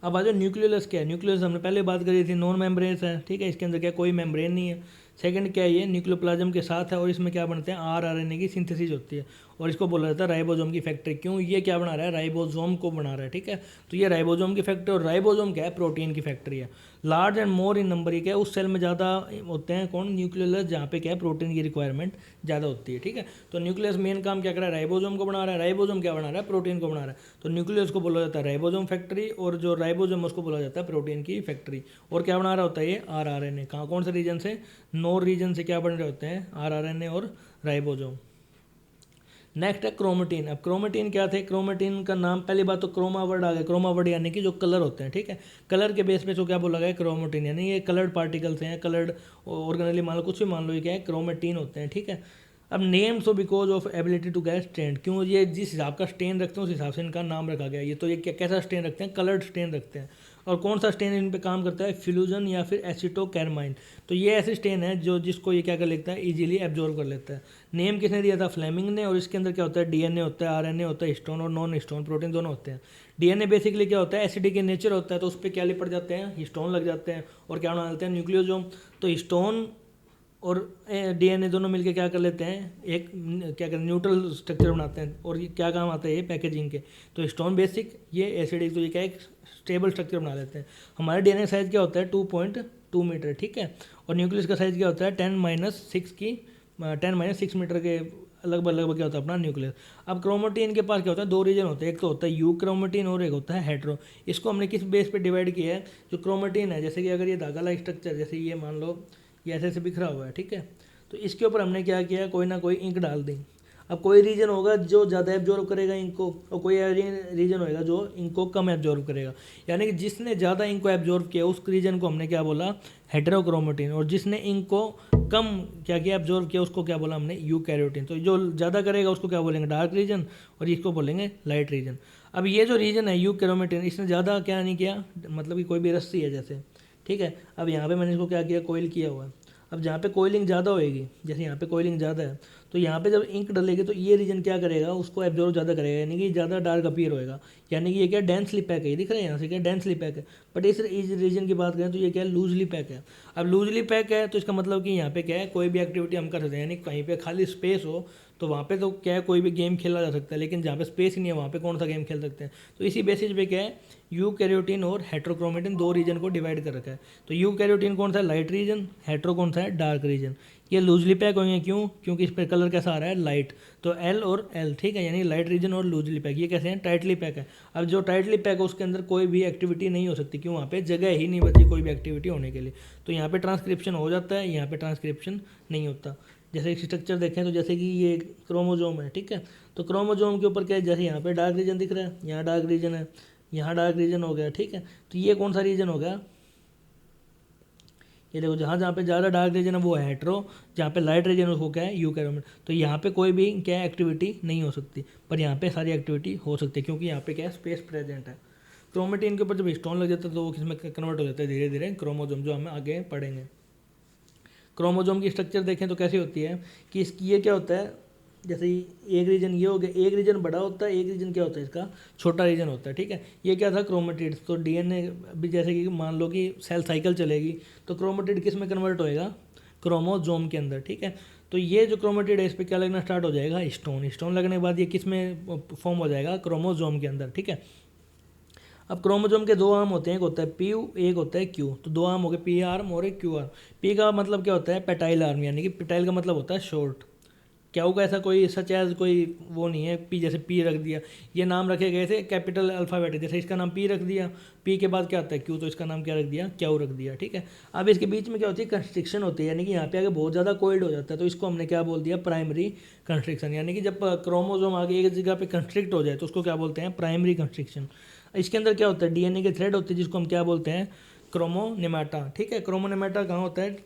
अब आ जाओ न्यूक्लियोलस क्या है, न्यूक्लियोलस हमने पहले बात करी थी, नॉन मेम्ब्रेन है। ठीक है, इसके अंदर क्या कोई मेम्ब्रेन नहीं है। सेकंड क्या है, ये न्यूक्लियोप्लाज्म के साथ है, और इसमें क्या बनते हैं, आरएनए की सिंथेसिस होती है, और इसको बोला जाता है राइबोसोम की फैक्ट्री। क्यों, ये क्या बना रहा है, राइबोसोम को बना रहा है। ठीक है, तो ये राइबोसोम की फैक्ट्री, और राइबोसोम क्या है, प्रोटीन की फैक्ट्री है। Large and more in number, ये क्या है, उस सेल में ज़्यादा होते हैं, कौन, न्यूक्लियोलस, जहाँ पे क्या है, प्रोटीन की रिक्वायरमेंट ज़्यादा होती है। ठीक है, तो न्यूक्लियस मेन काम क्या कर रहा है, राइबोसोम को बना रहा है, राइबोसोम क्या बना रहा है, प्रोटीन को बना रहा है। तो न्यूक्लियस को बोला जाता है राइबोसोम फैक्ट्री, और जो राइबोसोम उसको बोला जाता है प्रोटीन की फैक्ट्री। और क्या बना रहा होता है ये, आरएनए। कहाँ, कौन से रीजन से, नोर रीजन से क्या बन रहे होते हैं, आरएनए और राइबोसोम। नेक्स्ट है क्रोमेटिन। अब क्रोमेटिन क्या थे, क्रोमेटिन का नाम, पहली बात तो क्रोमा वर्ड आ गया, क्रोमा वर्ड यानी कि जो कलर होते हैं। ठीक है, कलर के बेस पे जो क्या बोला गया, क्रोमेटिन, यानी ये कलर्ड पार्टिकल्स हैं, कलर्ड ऑर्गेनली मान लो, कुछ भी मान लो, ये क्या है, क्रोमेटिन होते हैं। ठीक है, अब name so because of ability to get stain, क्यों, ये जिस हिसाब का स्टेन रखते हैं उस हिसाब से इनका नाम रखा गया। ये तो ये कैसा स्टेन रखते हैं, कलर्ड स्टेन रखते हैं। और कौन सा स्टेन इन पे काम करता है, फ्यूजन या फिर एसिटोकैरमाइन। तो ये ऐसे स्टेन है जो जिसको ये क्या कर लेता है, इजीली एब्जॉर्व कर लेता है। नेम किसने दिया था, फ्लेमिंग ने। और इसके अंदर क्या होता है, डीएनए होता है, आरएनए होता है, हिस्टोन और नॉन हिस्टोन प्रोटीन दोनों होते हैं। डीएनए बेसिकली क्या होता है, एसिडिक in नेचर होता है, तो उस पर क्या लिपट जाते हैं, हिस्टोन लग जाते हैं, और क्या बना लेते हैं, न्यूक्लियोसोम। तो हिस्टोन और डीएनए दोनों मिलके क्या कर लेते हैं, एक क्या कहते हैं, न्यूट्रल स्ट्रक्चर बनाते हैं, और ये क्या काम आता है, ये पैकेजिंग के। तो हिस्टोन बेसिक, ये एसिडिक, तो ये क्या एक स्टेबल स्ट्रक्चर बना लेते हैं। हमारे डीएनए साइज क्या होता है, 2.2 मीटर। ठीक है, और न्यूक्लियस का साइज क्या होता है, 10-6 मीटर के लगभग क्या होता है अपना न्यूक्लियस। अब क्रोमेटिन के पास क्या होता है, दो रीजन होते हैं, एक तो होता है यू क्रोमेटिन और एक होता है हेट्रो। इसको हमने किस बेस पे डिवाइड किया है, जो क्रोमेटिन है, जैसे कि अगर ये धागा लाइक स्ट्रक्चर, जैसे ये मान लो ये ऐसे बिखरा हुआ है। ठीक है, तो इसके ऊपर हमने क्या किया, कोई ना कोई इंक डाल दी। अब कोई रीजन होगा जो ज़्यादा एब्जॉर्व करेगा इंक को, और कोई रीजन होगा जो इंक को कम एब्जॉर्व करेगा। यानी कि जिसने ज़्यादा इंक को एब्जॉर्व किया उस रीजन को हमने क्या बोला, हेटेरोक्रोमेटिन, और जिसने इंक को कम क्या किया, एब्जॉर्व किया, उसको क्या बोला हमने, यूकैरियोटिन। तो जो ज़्यादा करेगा उसको क्या बोलेंगे, डार्क रीजन, और इसको बोलेंगे लाइट रीजन। अब ये जो रीजन है यूकैरियोटिन, इसने ज़्यादा क्या नहीं किया, मतलब कि कोई भी रस्सी है जैसे। ठीक है, अब यहाँ पे मैंने इसको क्या किया, कोयल किया हुआ है। अब जहाँ पे कोयलिंग ज़्यादा होएगी, जैसे यहाँ पे कोयलिंग ज़्यादा है, तो यहाँ पे जब इंक डलेगी तो ये रीजन क्या करेगा, उसको एब्जॉर्व ज़्यादा करेगा, यानी कि ज़्यादा डार्क अपीयर होएगा। यानी कि ये क्या डेंसली पैक है, ये दिख रहा है यहाँ से क्या डेंसली पैक है। बट इस रीजन की बात करें तो ये क्या लूजली पैक है। अब लूजली पैक है तो इसका मतलब कि यहाँ पे क्या है, कोई भी एक्टिविटी हम कर सकते हैं, यानी कहीं पे खाली स्पेस हो तो वहाँ पे तो क्या है, कोई भी गेम खेला जा सकता है, लेकिन जहाँ पे स्पेस ही नहीं है वहाँ पे कौन सा गेम खेल सकते हैं। तो इसी बेसिस पे क्या है, यूकैरियोटिन और हेट्रोक्रोमेटिन दो रीजन को डिवाइड कर रखा है। तो यूकैरियोटिन कौन सा है, लाइट रीजन, हेट्रो कौन सा है, डार्क रीजन। ये लूजली पैक होंगे, क्यों, क्योंकि इस पर कलर कैसा आ रहा है, लाइट, तो एल और एल, ठीक है, यानी लाइट रीजन और लूजली पैक। ये कैसे हैं, टाइटली पैक है। अब जो टाइटली पैक है उसके अंदर कोई भी एक्टिविटी नहीं हो सकती, क्यों, वहाँ पे जगह ही नहीं बची कोई भी एक्टिविटी होने के लिए। तो यहाँ पे ट्रांसक्रिप्शन हो जाता है, यहाँ पे ट्रांसक्रिप्शन नहीं होता। जैसे एक स्ट्रक्चर देखें तो जैसे कि ये क्रोमोजोम है, ठीक है, तो क्रोमोजोम के ऊपर क्या है, जैसे यहाँ पे डार्क रीजन दिख रहा है, यहाँ डार्क रीजन है, यहाँ डार्क रीजन हो गया, ठीक है। तो ये कौन सा रीजन हो गया, ये देखो, जहाँ जहाँ पे ज़्यादा डार्क रीजन है वो है हेट्रो, जहाँ पे लाइट रीजन है उसको क्या है, यूकैरियोट। तो यहाँ पे कोई भी क्या एक्टिविटी नहीं हो सकती, पर यहाँ पे सारी एक्टिविटी हो सकती है, क्योंकि यहाँ पे क्या है, स्पेस प्रेजेंट है। क्रोमेटिन के ऊपर जब स्टोन लग जाता है तो वो किसमें कन्वर्ट हो जाता है, धीरे धीरे क्रोमोजोम, जो हमें आगे पढ़ेंगे। क्रोमोजोम की स्ट्रक्चर देखें तो कैसी होती है कि इसकी ये क्या होता है, जैसे एक रीजन ये हो गया, एक रीजन बड़ा होता है, एक रीजन क्या होता है इसका, छोटा रीजन होता है, ठीक है। ये क्या था, क्रोमेटिड्स। तो डीएनए भी जैसे कि मान लो कि सेल साइकिल चलेगी, तो क्रोमेटिड किस में कन्वर्ट होएगा, क्रोमोजोम के अंदर, ठीक है। तो ये जो क्रोमेटिड है इस पर क्या लगना स्टार्ट हो जाएगा, स्टोन। स्टोन लगने के बाद ये किस में फॉर्म हो जाएगा, क्रोमोजोम के अंदर, ठीक है। अब क्रोमोजोम के दो आर्म होते हैं, एक होता है पी, एक होता है क्यू। तो दो आर्म हो गए, पी आर्म और एक क्यू आर्म। पी का मतलब क्या होता है, पेटाइल आर्म, यानी कि पेटाइल का मतलब होता है शॉर्ट। क्यू का ऐसा कोई सच एज कोई वो नहीं है, पी जैसे पी रख दिया, ये नाम रखे गए थे कैपिटल अल्फ़ाबेट, जैसे इसका नाम पी रख दिया, पी के बाद क्या आता है, क्यू, तो इसका नाम क्या रख दिया, क्यू रख दिया, ठीक है। अब इसके बीच में क्या होती है, कंस्ट्रिक्शन होती है, यानी कि यहाँ पे आगे बहुत ज़्यादा कोल्ड हो जाता है, तो इसको हमने क्या बोल दिया, प्राइमरी कंस्ट्रिक्शन। यानी कि जब क्रोमोजोम आगे एक जगह पे कंस्ट्रिक्ट हो जाए तो उसको क्या बोलते हैं, प्राइमरी कंस्ट्रिक्शन। इसके अंदर क्या होता है, डीएनए के थ्रेड होते हैं, जिसको हम क्या बोलते हैं, क्रोमोनेमाटा, ठीक है। क्रोमोनेमाटा कहाँ होता है,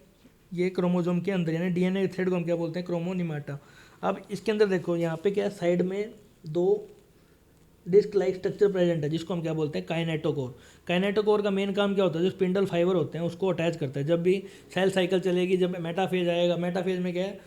ये क्रोमोजोम के अंदर, यानी डीएनए के थ्रेड को हम क्या बोलते हैं, क्रोमोनेमाटा। अब इसके अंदर देखो, यहाँ पे क्या है, साइड में दो डिस्क लाइक स्ट्रक्चर प्रेजेंट है, जिसको हम क्या बोलते हैं, काइनेटोकोर। काइनेटोकोर का मेन काम क्या होता है, जो स्पिंडल फाइबर होते हैं उसको अटैच करता है। जब भी सेल साइकिल चलेगी, जब मेटाफेज आएगा, मेटाफेज में क्या है,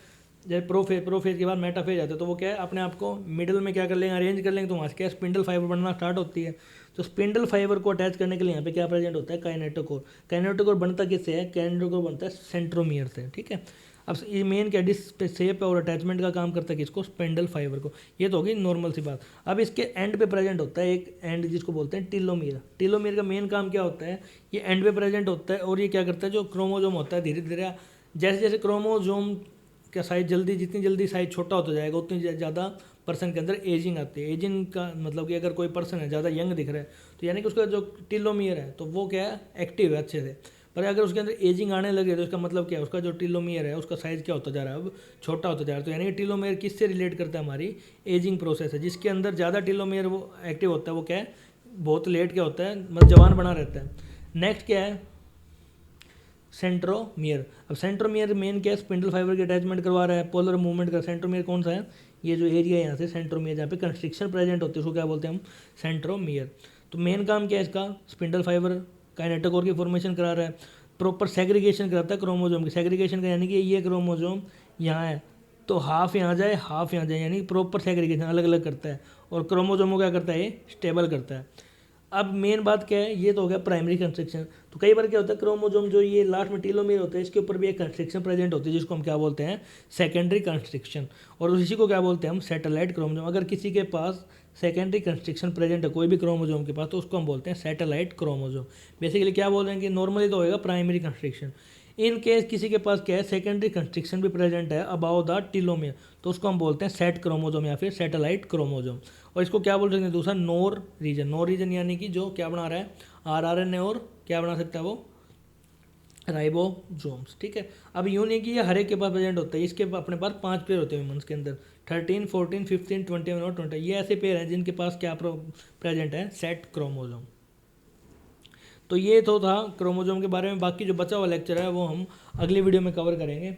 जब प्रोफेज के बाद मेटाफेज आता है, तो वो क्या है, अपने आप को मिडिल में क्या कर लेंगे, अरेंज कर लेंगे, तो वहाँ से क्या स्पिंडल फाइबर बनना स्टार्ट होती है। तो स्पिंडल फाइबर को अटैच करने के लिए यहाँ पे क्या प्रेजेंट होता है, काइनेटोकोर। काइनेटोकोर बनता किससे है, काइनेटोकोर बनता है सेंट्रोमियर से, ठीक है। अब ये मेन क्या डिस्क शेप और अटैचमेंट का काम करता है किसको, स्पिंडल फाइबर को। ये तो होगी नॉर्मल सी बात। अब इसके एंड पे प्रेजेंट होता है एक एंड, जिसको बोलते हैं टीलोमियर। टीलोमियर का मेन काम क्या होता है, ये एंड पे प्रेजेंट होता है, और ये क्या करता है, जो क्रोमोजोम होता है धीरे धीरे जैसे जैसे क्रोमोजोम का साइज जितनी जल्दी साइज छोटा होता जाएगा, उतनी ज़्यादा पर्सन के अंदर एजिंग आती है। एजिंग का मतलब कि अगर कोई पर्सन है ज़्यादा यंग दिख रहा है, तो यानी कि उसका जो टीलोमियर है तो वो क्या है, एक्टिव है अच्छे से। पर अगर उसके अंदर एजिंग आने लगे तो इसका मतलब क्या है, उसका जो टीलोमियर है उसका साइज़ क्या होता जा रहा है, अब छोटा होता जा रहा है। तो यानी कि टीलोमियर किससे रिलेट करता है, हमारी एजिंग प्रोसेस है। जिसके अंदर ज़्यादा टीलोमियर वो एक्टिव होता है, वो क्या है, बहुत लेट क्या होता है, मतलब जवान बना रहता है। नेक्स्ट क्या है, सेंट्रोमियर। अब सेंट्रोमियर मेन क्या है, स्पिंडल फाइबर की अटैचमेंट करवा रहा है, पोलर मूवमेंट का। सेंट्रोमियर कौन सा है, ये जो एरिया है यहाँ से सेंट्रोमियर, जहाँ पे कंस्ट्रिक्शन प्रेजेंट होती है उसको क्या बोलते हैं हम, सेंट्रोमियर। तो मेन काम क्या है इसका, स्पिंडल फाइबर काइनेटोकोर की फॉर्मेशन करा रहा है, प्रॉपर सेग्रीगेशन कराता है क्रोमोजोम की। सेग्रीगेशन का यानी कि ये क्रोमोजोम यहाँ है तो हाफ यहाँ जाए हाफ यहाँ जाए, यानी प्रॉपर सेग्रीगेशन अलग अलग करता है, और क्रोमोजोम को क्या करता है, ये स्टेबल करता है। अब मेन बात क्या है, ये तो हो गया प्राइमरी कंस्ट्रक्शन। तो कई बार क्या होता है, क्रोमोजोम जो ये लास्ट में टीलोमियर होता है, इसके ऊपर भी एक कंस्ट्रक्शन प्रेजेंट होती है, जिसको हम क्या बोलते हैं, सेकेंडरी कंस्ट्रक्शन, और इसी को क्या बोलते हैं हम, सैटेलाइट क्रोमोजोम। अगर किसी के पास सेकेंडरी कंस्ट्रक्शन प्रेजेंट है कोई भी क्रोमोजोम के पास, तो उसको हम बोलते हैं सैटेलाइट क्रोमोजोम। बेसिकली क्या बोल रहे हैं कि नॉर्मली तो होएगा प्राइमरी कंस्ट्रक्शन, इन केस किसी के पास क्या है, सेकेंडरी कंस्ट्रक्शन भी प्रेजेंट है अबाउ द टीलोमियर, तो उसको हम बोलते हैं सेट क्रोमोजोम या फिर सैटेलाइट क्रोमोजोम। और इसको क्या बोल सकते हैं, दूसरा नोर रीजन। नोर रीजन यानी कि जो क्या बना रहा है, आरआरएनए, और क्या बना सकता है वो, राइबोसोम्स, ठीक है। अब यूँ नहीं कि ये हर एक के पास प्रेजेंट होता है, इसके अपने पास 5 पेयर होते हैं ह्यूमंस के अंदर, 13, 14, 15, 21 और 20। ये ऐसे पेयर हैं जिनके पास क्या प्रेजेंट है, सेट क्रोमोजोम। तो ये तो था क्रोमोजोम के बारे में। बाकी जो बचा हुआ लेक्चर है वो हम अगली वीडियो में कवर करेंगे।